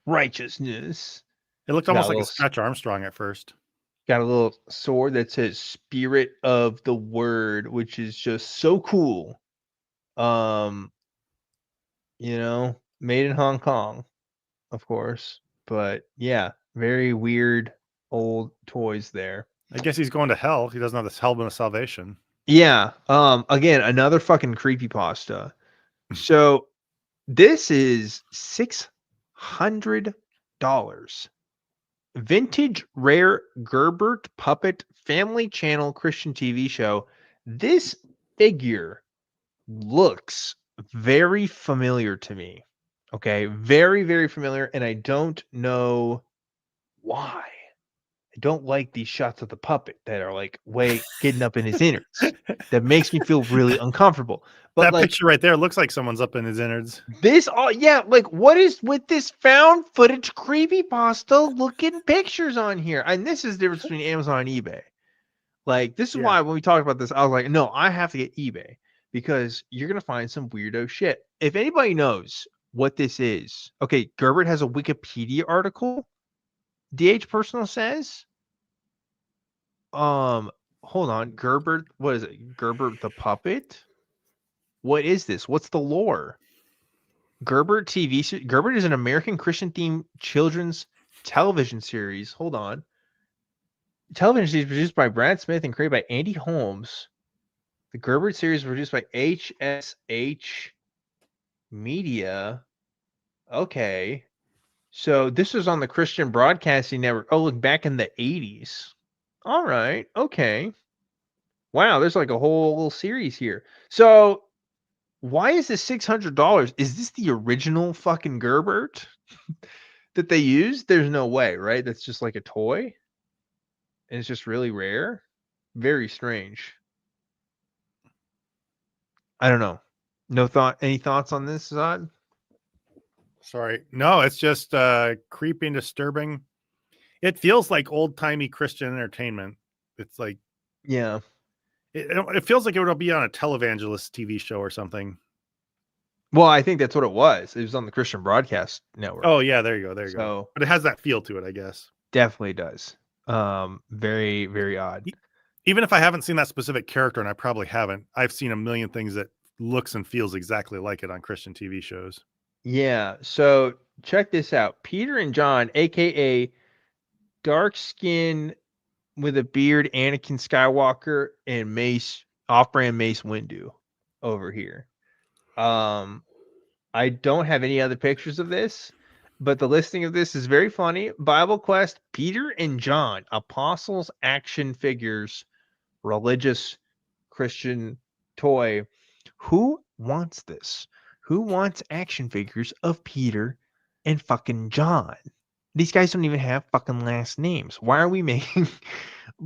Righteousness. It looked Got almost a like a little Stretch Armstrong at first. got a little sword that says Spirit of the Word, which is just so cool. Um, made in Hong Kong, of course. But yeah, very weird old toys there. I guess he's going to hell. He doesn't have this helmet of salvation. Yeah. Again, another fucking creepy pasta. So this is $600. Vintage rare Gerbert puppet family channel Christian TV show. This figure looks very familiar to me. Okay, very, very familiar, and I don't know why. I don't like these shots of the puppet that are like way getting up in his innards. That makes me feel really uncomfortable. But That like picture right there looks like someone's up in his innards. this, oh yeah, like what is with this found footage creepypasta looking pictures on here? And this is the difference between Amazon and eBay. Like, this is Yeah. why when we talked about this, I was like, no, I have to get eBay because you're gonna find some weirdo shit. If anybody knows what this is, okay, Gerbert has a Wikipedia article. DH Personal says, hold on, Gerbert, what is it? Gerbert the puppet? What is this? What's the lore? Gerbert Gerbert is an American Christian themed children's television series. Hold on. Television series produced by Brad Smith and created by Andy Holmes. The Gerbert series was produced by HSH Media. Okay. So this was on the Christian Broadcasting Network. Oh, look, back in the 80s. All right. Okay. Wow, there's like a whole little series here. So why is this $600? Is this the original fucking Gerbert that they used? There's no way, right? That's just like a toy. And it's just really rare. Very strange. I don't know. No thought. Any thoughts on this, Zod? Sorry. No, it's just creepy and disturbing. It feels like old timey Christian entertainment. It's like Yeah. it feels like it would be on a televangelist TV show or something. Well, I think that's what it was. It was on the Christian Broadcast Network. Oh yeah, there you go, there you go. So But it has that feel to it, I guess. definitely does. Very, very odd. Even if I haven't seen that specific character, and I probably haven't, I've seen a million things that looks and feels exactly like it on Christian TV shows. Yeah. So check this out. Peter and John, aka dark skin with a beard, Anakin Skywalker, and Mace, off-brand Mace Windu over here. I don't have any other pictures of this, but the listing of this is very funny. Bible Quest, Peter and John, apostles action figures, religious Christian toy. Who wants this? Who wants action figures of Peter and fucking John? These guys don't even have fucking last names. Why are we making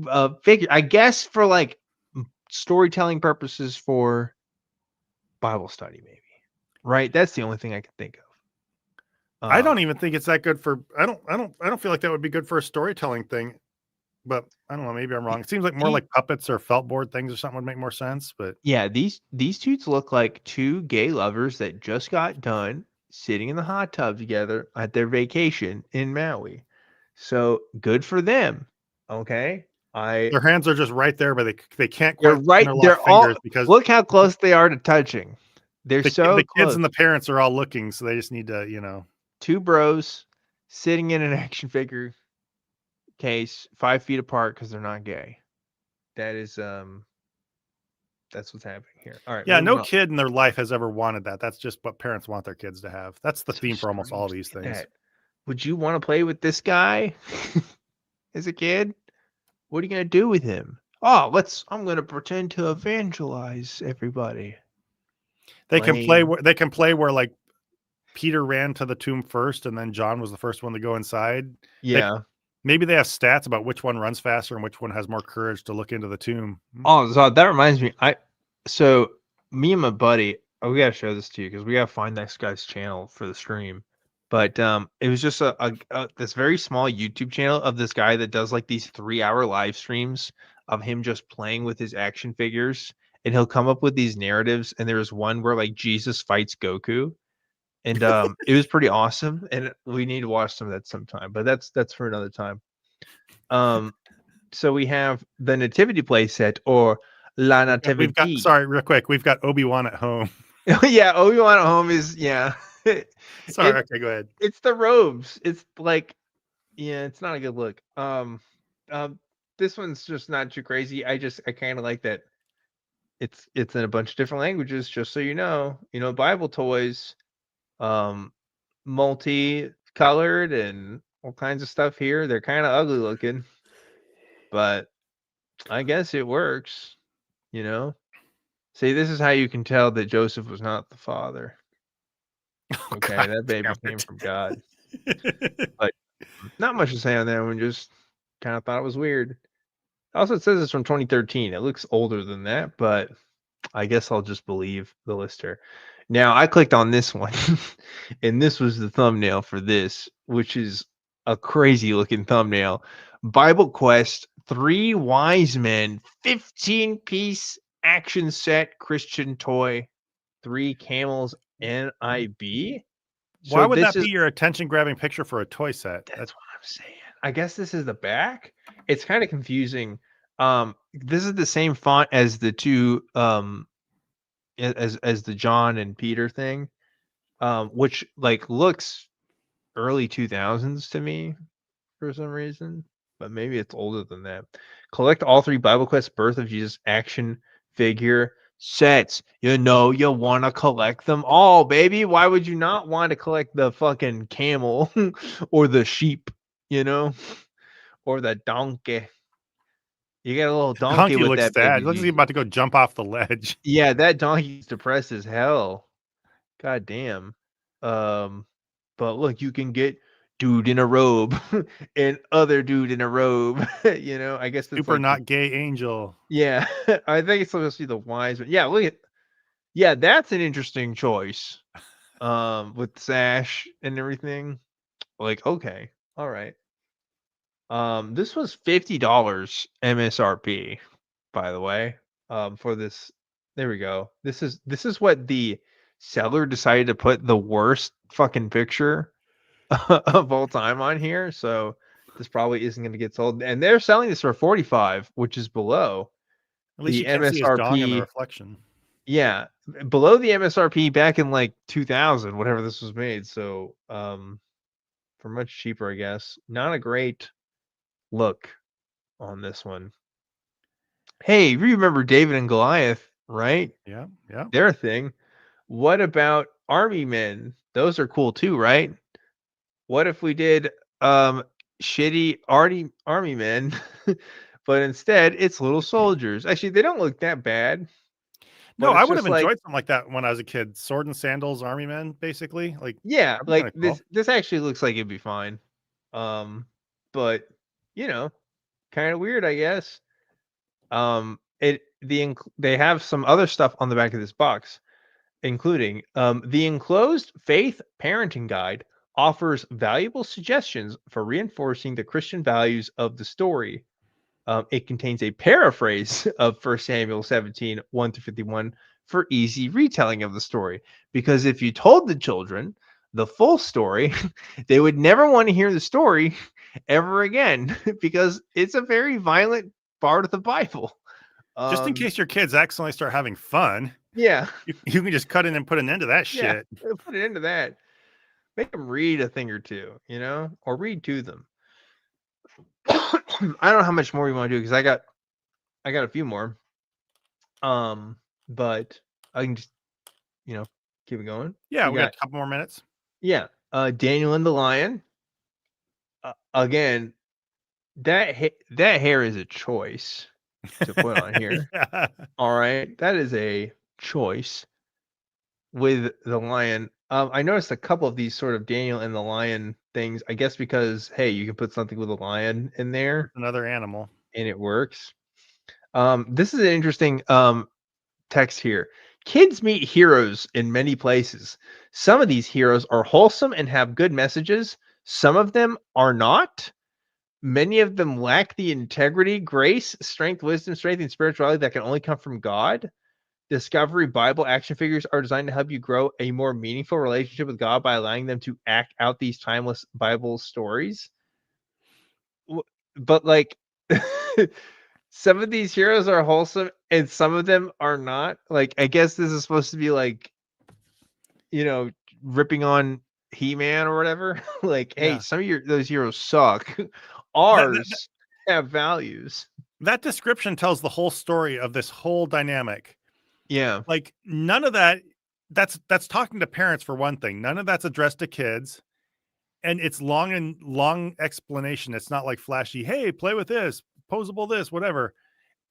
a figure? I guess for like storytelling purposes for Bible study, maybe. Right? That's the only thing I can think of. I don't even think it's that good for. I don't feel like that would be good for a storytelling thing. But I don't know. Maybe I'm wrong. It seems like more like puppets or felt board things or something would make more sense. But yeah, these dudes look like two gay lovers that just got done sitting in the hot tub together at their vacation in Maui. So good for them. Okay. their hands are just right there, but they can't They're quite right. interlock They're fingers all because look how close they are to touching. They're so the close. kids and the parents are all looking, so they just need to, Two bros sitting in an action figure case 5 feet apart because they're not gay. That is that's what's happening here. All right. Yeah, no kid in their life has ever wanted that. That's just what parents want their kids to have. That's the So theme for almost all strange. these things. Would you want to play with this guy as a kid? What are you gonna do with him? Oh, I'm gonna pretend to evangelize everybody. They can play. They can play where like Peter ran to the tomb first, and then John was the first one to go inside. Yeah. Maybe they have stats about which one runs faster and which one has more courage to look into the tomb. Oh, so that reminds me. So me and my buddy, we gotta show this to you because we gotta find this guy's channel for the stream. But it was just this very small YouTube channel of this guy that does like these 3-hour live streams of him just playing with his action figures, and he'll come up with these narratives. And there was one where like Jesus fights Goku, and it was pretty awesome. And we need to watch some of that sometime. But that's for another time. So we have the Nativity playset or La Nativity. Sorry, real quick. We've got Obi-Wan at home. Yeah, Obi-Wan at home is Sorry, okay, go ahead. It's the robes. It's like, yeah, it's not a good look. This one's just not too crazy. I kind of like that. It's in a bunch of different languages, just so you know. Bible toys, multi-colored and all kinds of stuff here. They're kind of ugly looking, but I guess it works. See, this is how you can tell that Joseph was not the father. Okay, God, that baby came from God. But not much to say on that one. Just kind of thought it was weird. Also, it says it's from 2013. It looks older than that, but I guess I'll just believe the lister. Now, I clicked on this one, and this was the thumbnail for this, which is a crazy looking thumbnail. Bible Quest 3 Wise Men 15-piece action set Christian toy, 3 camels NIB. Why would that be your attention-grabbing picture for a toy set? That's what I'm saying. I guess this is the back. It's kind of confusing. This is the same font as the two as the John and Peter thing, which like looks early 2000s to me for some reason, but maybe it's older than that. Collect all 3 Bible Quest Birth of Jesus action figure sets. You want to collect them all, baby. Why would you not want to collect the fucking camel or the sheep, or the donkey? You got a little donkey with looks that sad. baby. Looks like he's about to go jump off the ledge. Yeah, that donkey's depressed as hell. God damn. But look, you can get dude in a robe and other dude in a robe. I guess that's super like not gay angel. Yeah, I think it's supposed to be the wise, but yeah, that's an interesting choice. With sash and everything. Like, okay, all right. This was $50 MSRP, by the way. For this. There we go. This is what the seller decided to put the worst fucking picture of all time on here. So this probably isn't going to get sold. And they're selling this for 45, which is below At least the you can't see his dong in the MSRP. reflection. Yeah, below the MSRP back in like 2000, whatever this was made. So for much cheaper, I guess. Not a great look on this one. Hey, you remember David and Goliath, right? Yeah, yeah. Their thing. What about army men? Those are cool too, right? What if we did shitty army men, but instead it's little soldiers? Actually, they don't look that bad, No, but I it's would have just like, enjoyed something like that when I was a kid. Sword and sandals, army men, basically. Like yeah, that'd be kind like of cool. this actually looks like it'd be fine. But you know, kind of weird, I guess. They have some other stuff on the back of this box, including the enclosed faith parenting guide offers valuable suggestions for reinforcing the Christian values of the story. It contains a paraphrase of 1 Samuel 17, 1 through 51 for easy retelling of the story. Because if you told the children the full story, they would never want to hear the story ever again because it's a very violent part of the Bible. Just in case your kids accidentally start having fun, Yeah, you can just cut in and put an end to that yeah, shit. put it into that. Make them read a thing or two, or read to them. I don't know how much more we want to do because I got a few more. But I can just keep it going. Yeah, We we got got a couple more minutes. yeah, Daniel and the Lion. Again, that hair is a choice to put on here. Yeah. All right, that is a choice with the lion. I noticed a couple of these sort of Daniel and the Lion things. I guess because hey, you can put something with a lion in there Another animal. and it works. This is an interesting text here. Kids meet heroes in many places. Some of these heroes are wholesome and have good messages. Some of them are not. Many of them lack the integrity, grace, strength, wisdom, strength, and spirituality that can only come from God. Discovery Bible action figures are designed to help you grow a more meaningful relationship with God by allowing them to act out these timeless Bible stories. But like some of these heroes are wholesome and some of them are not. Like I guess this is supposed to be like, ripping on He-Man or whatever. Like, hey, Yeah. some of those heroes suck. That, that Ours have values. that description tells the whole story of this whole dynamic. Yeah. Like none of that's talking to parents for one thing. None of that's addressed to kids. And it's long explanation. It's not like flashy, hey, play with this, posable this, whatever.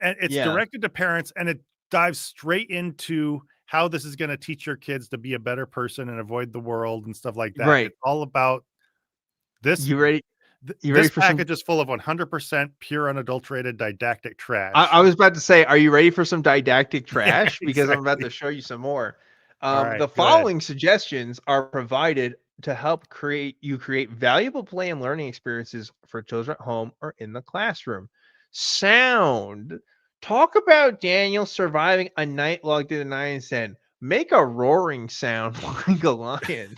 And it's Yeah. directed to parents and it dives straight into how this is going to teach your kids to be a better person and avoid the world and stuff like that. Right. It's all about this. You ready? You ready This for some? package is full of 100% pure, unadulterated didactic trash. I was about to say, are you ready for some didactic Yeah, trash? Because I'm about exactly. to show you some more. All right, The go ahead. following suggestions are provided to help create valuable play and learning experiences for children at home or in the classroom. Sound. Talk about Daniel surviving a night logged in the lion's den. Make a roaring sound like a lion.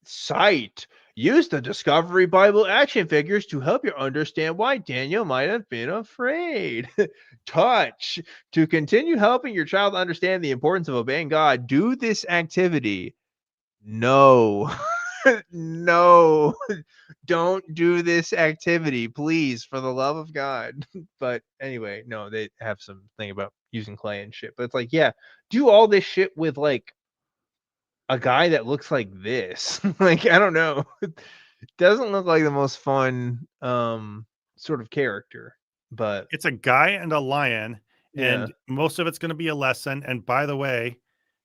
Sight. Use the Discovery Bible action figures to help you understand why Daniel might have been afraid. Touch. To continue helping your child understand the importance of obeying God, do this activity. No. No. Don't do this activity, please, for the love of God. But anyway, no, they have some thing about using clay and shit. But it's like, yeah, do all this shit with like a guy that looks like this. Like, I don't know. Doesn't look like the most fun sort of character, but It's a guy and a lion, yeah. and most of it's going to be a lesson. And by the way,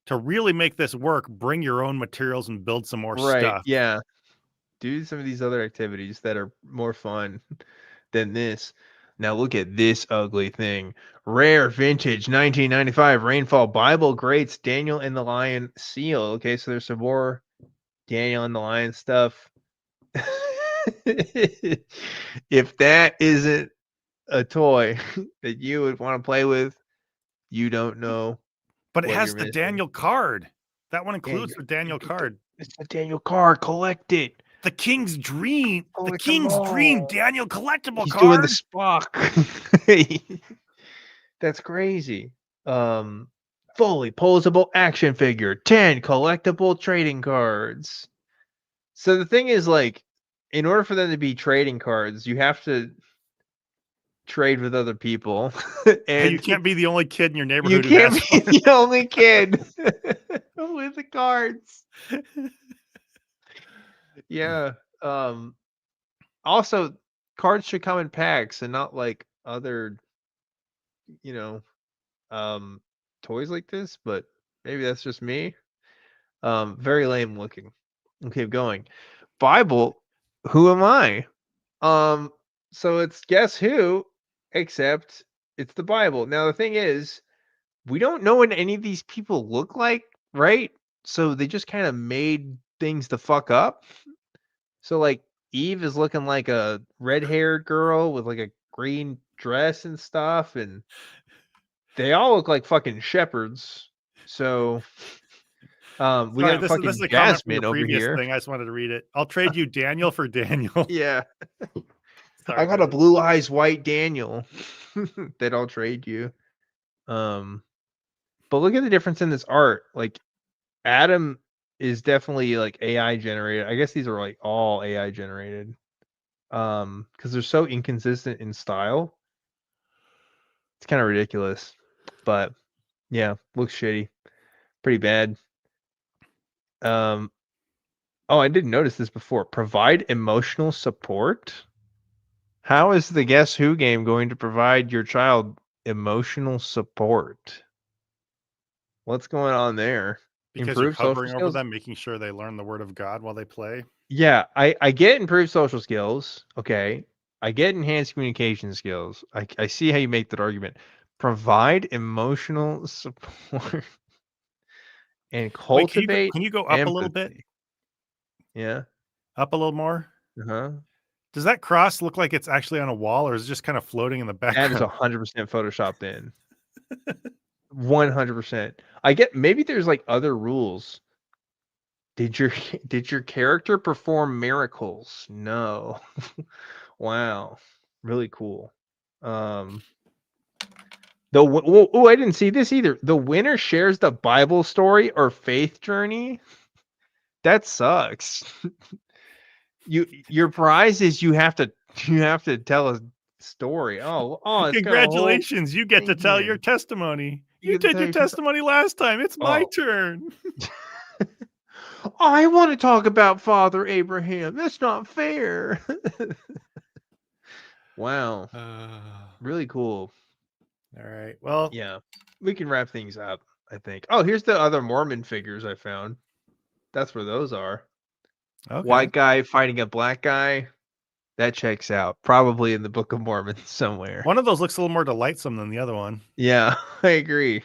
to really make this work, bring your own materials and build some more Right. stuff. Yeah. Do some of these other activities that are more fun than this. Now look at this ugly thing. Rare vintage 1995 Rainfall Bible Greats Daniel and the Lion seal. Okay, so there's some more Daniel and the Lion stuff. If that isn't a toy that you would want to play with, you don't know. But it what has you're the missing. Daniel card. That one Yeah, includes the Daniel card. It's the Daniel card. Collect it. The King's Dream. The Collect them King's Dream all. Daniel collectible He's card. doing the Spock. That's crazy. Fully posable action figure, 10 collectible trading cards. So the thing is, like, in order for them to be trading cards, you have to trade with other people. Hey, you And can't be the only kid in your you neighborhood who can't has be one. the only kid with the cards. Yeah. Also, cards should come in packs and not like other, you know, toys like this, but maybe that's just me. Very lame looking. We'll keep going. Bible, who am I? So it's Guess Who, except it's the Bible. Now the thing is, we don't know what any of these people look like, right? So they just kind of made things to fuck up. So like Eve is looking like a red-haired girl with like a green dress and stuff, and they all look like fucking shepherds. So we Sorry, got this fucking is a comment from your Jasmine over previous here. thing. I just wanted to read it. I'll trade you Daniel for Daniel. Yeah. Sorry, I got a buddy. blue eyes white Daniel that I'll trade you. But look at the difference in this art. Like Adam is definitely like AI generated. I guess these are like all AI generated. Because they're so inconsistent in style. It's kind of ridiculous. But yeah, looks shitty. Pretty bad. Oh, I didn't notice this before. Provide emotional support. How is the Guess Who game going to provide your child emotional support? What's going on there? Because you're Improve social hovering over skills? them, making sure they learn the word of God while they play. Yeah, I get improved social skills. Okay. I get enhanced communication skills. I see how you make that argument. Provide emotional support and Wait, cultivate can you go up a little bit? empathy. Yeah. Up a little more? Uh-huh. Does that cross look like it's actually on a wall, or is it just kind of floating in the That is background? 100% photoshopped in. 100%. I get maybe there's like other rules. Did your character perform miracles? No. Wow. Really cool. Oh, I didn't see this either. The winner shares the Bible story or faith journey. That sucks. Your prize is you have to tell a story. Oh, it's got a whole Congratulations, you get to thing tell here. your testimony. You You get to did tell your your testimony last time. It's my Oh. turn. I want to talk about Father Abraham. That's not fair. Wow. Really cool. All right. Well, Yeah. We can wrap things up, I think. Oh, here's the other Mormon figures I found. That's where those are. okay. White guy fighting a black guy. That checks out. Probably in the Book of Mormon somewhere. One of those looks a little more delightsome than the other one. Yeah, I agree.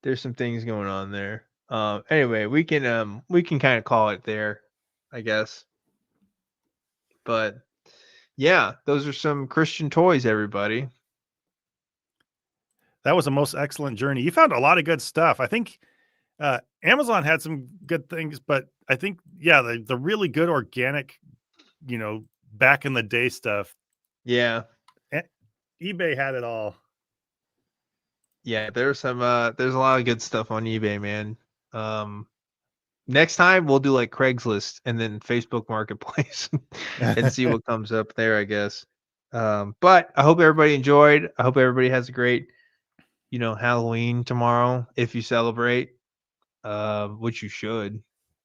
There's some things going on there. Anyway, we can kind of call it there, I guess. But yeah, those are some Christian toys, everybody. That was a most excellent journey. You found a lot of good stuff. I think Amazon had some good things, but I think, yeah, the really good organic, back in the day stuff. Yeah. eBay had it all. Yeah, there's a lot of good stuff on eBay, man. Next time we'll do like Craigslist and then Facebook Marketplace and see what comes up there, I guess. But I hope everybody enjoyed. I hope everybody has a great, Halloween tomorrow if you celebrate, which you should,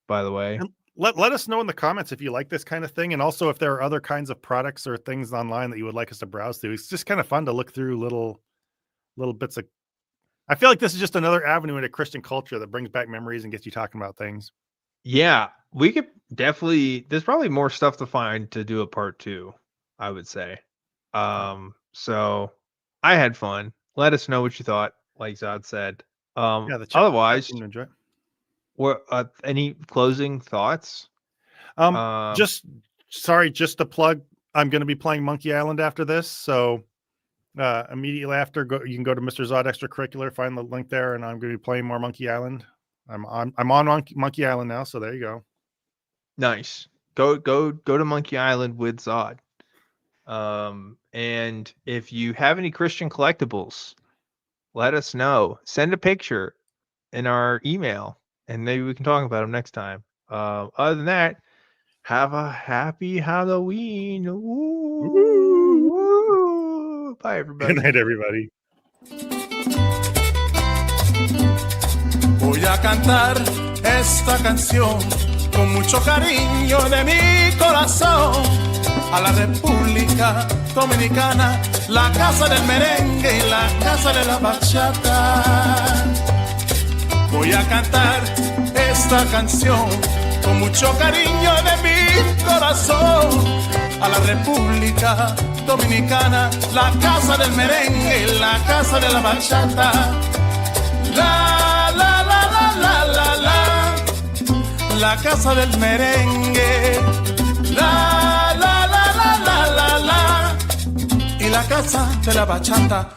by the way. And let us know in the comments if you like this kind of thing, and also if there are other kinds of products or things online that you would like us to browse through. It's just kind of fun to look through little bits of. I feel like this is just another avenue into Christian culture that brings back memories and gets you talking about things. Yeah, we could definitely. There's probably more stuff to find to do a part 2, I would say. So I had fun. Let us know what you thought, like Zod said. Yeah, the Otherwise, seemed to enjoy it. what any closing thoughts? Just to plug, I'm going to be playing Monkey Island after this, so Immediately after, you can go to Mr. Zod Extracurricular, find the link there, and I'm going to be playing more Monkey Island. I'm on Monkey Island now, so there you go. Nice. Go to Monkey Island with Zod. And if you have any Christian collectibles, let us know. Send a picture in our email, and maybe we can talk about them next time. Other than that, have a happy Halloween. Ooh. Bye, everybody. Good night, everybody. Voy a cantar esta canción con mucho cariño de mi corazón a la República Dominicana, la casa del merengue y la casa de la bachata. Voy a cantar esta canción con mucho cariño de mi corazón a la República Dominicana, la casa del merengue y la casa de la bachata. La, la, la, la, la, la, la, la casa del merengue. La, la, la, la, la, la, la, y la casa de la bachata.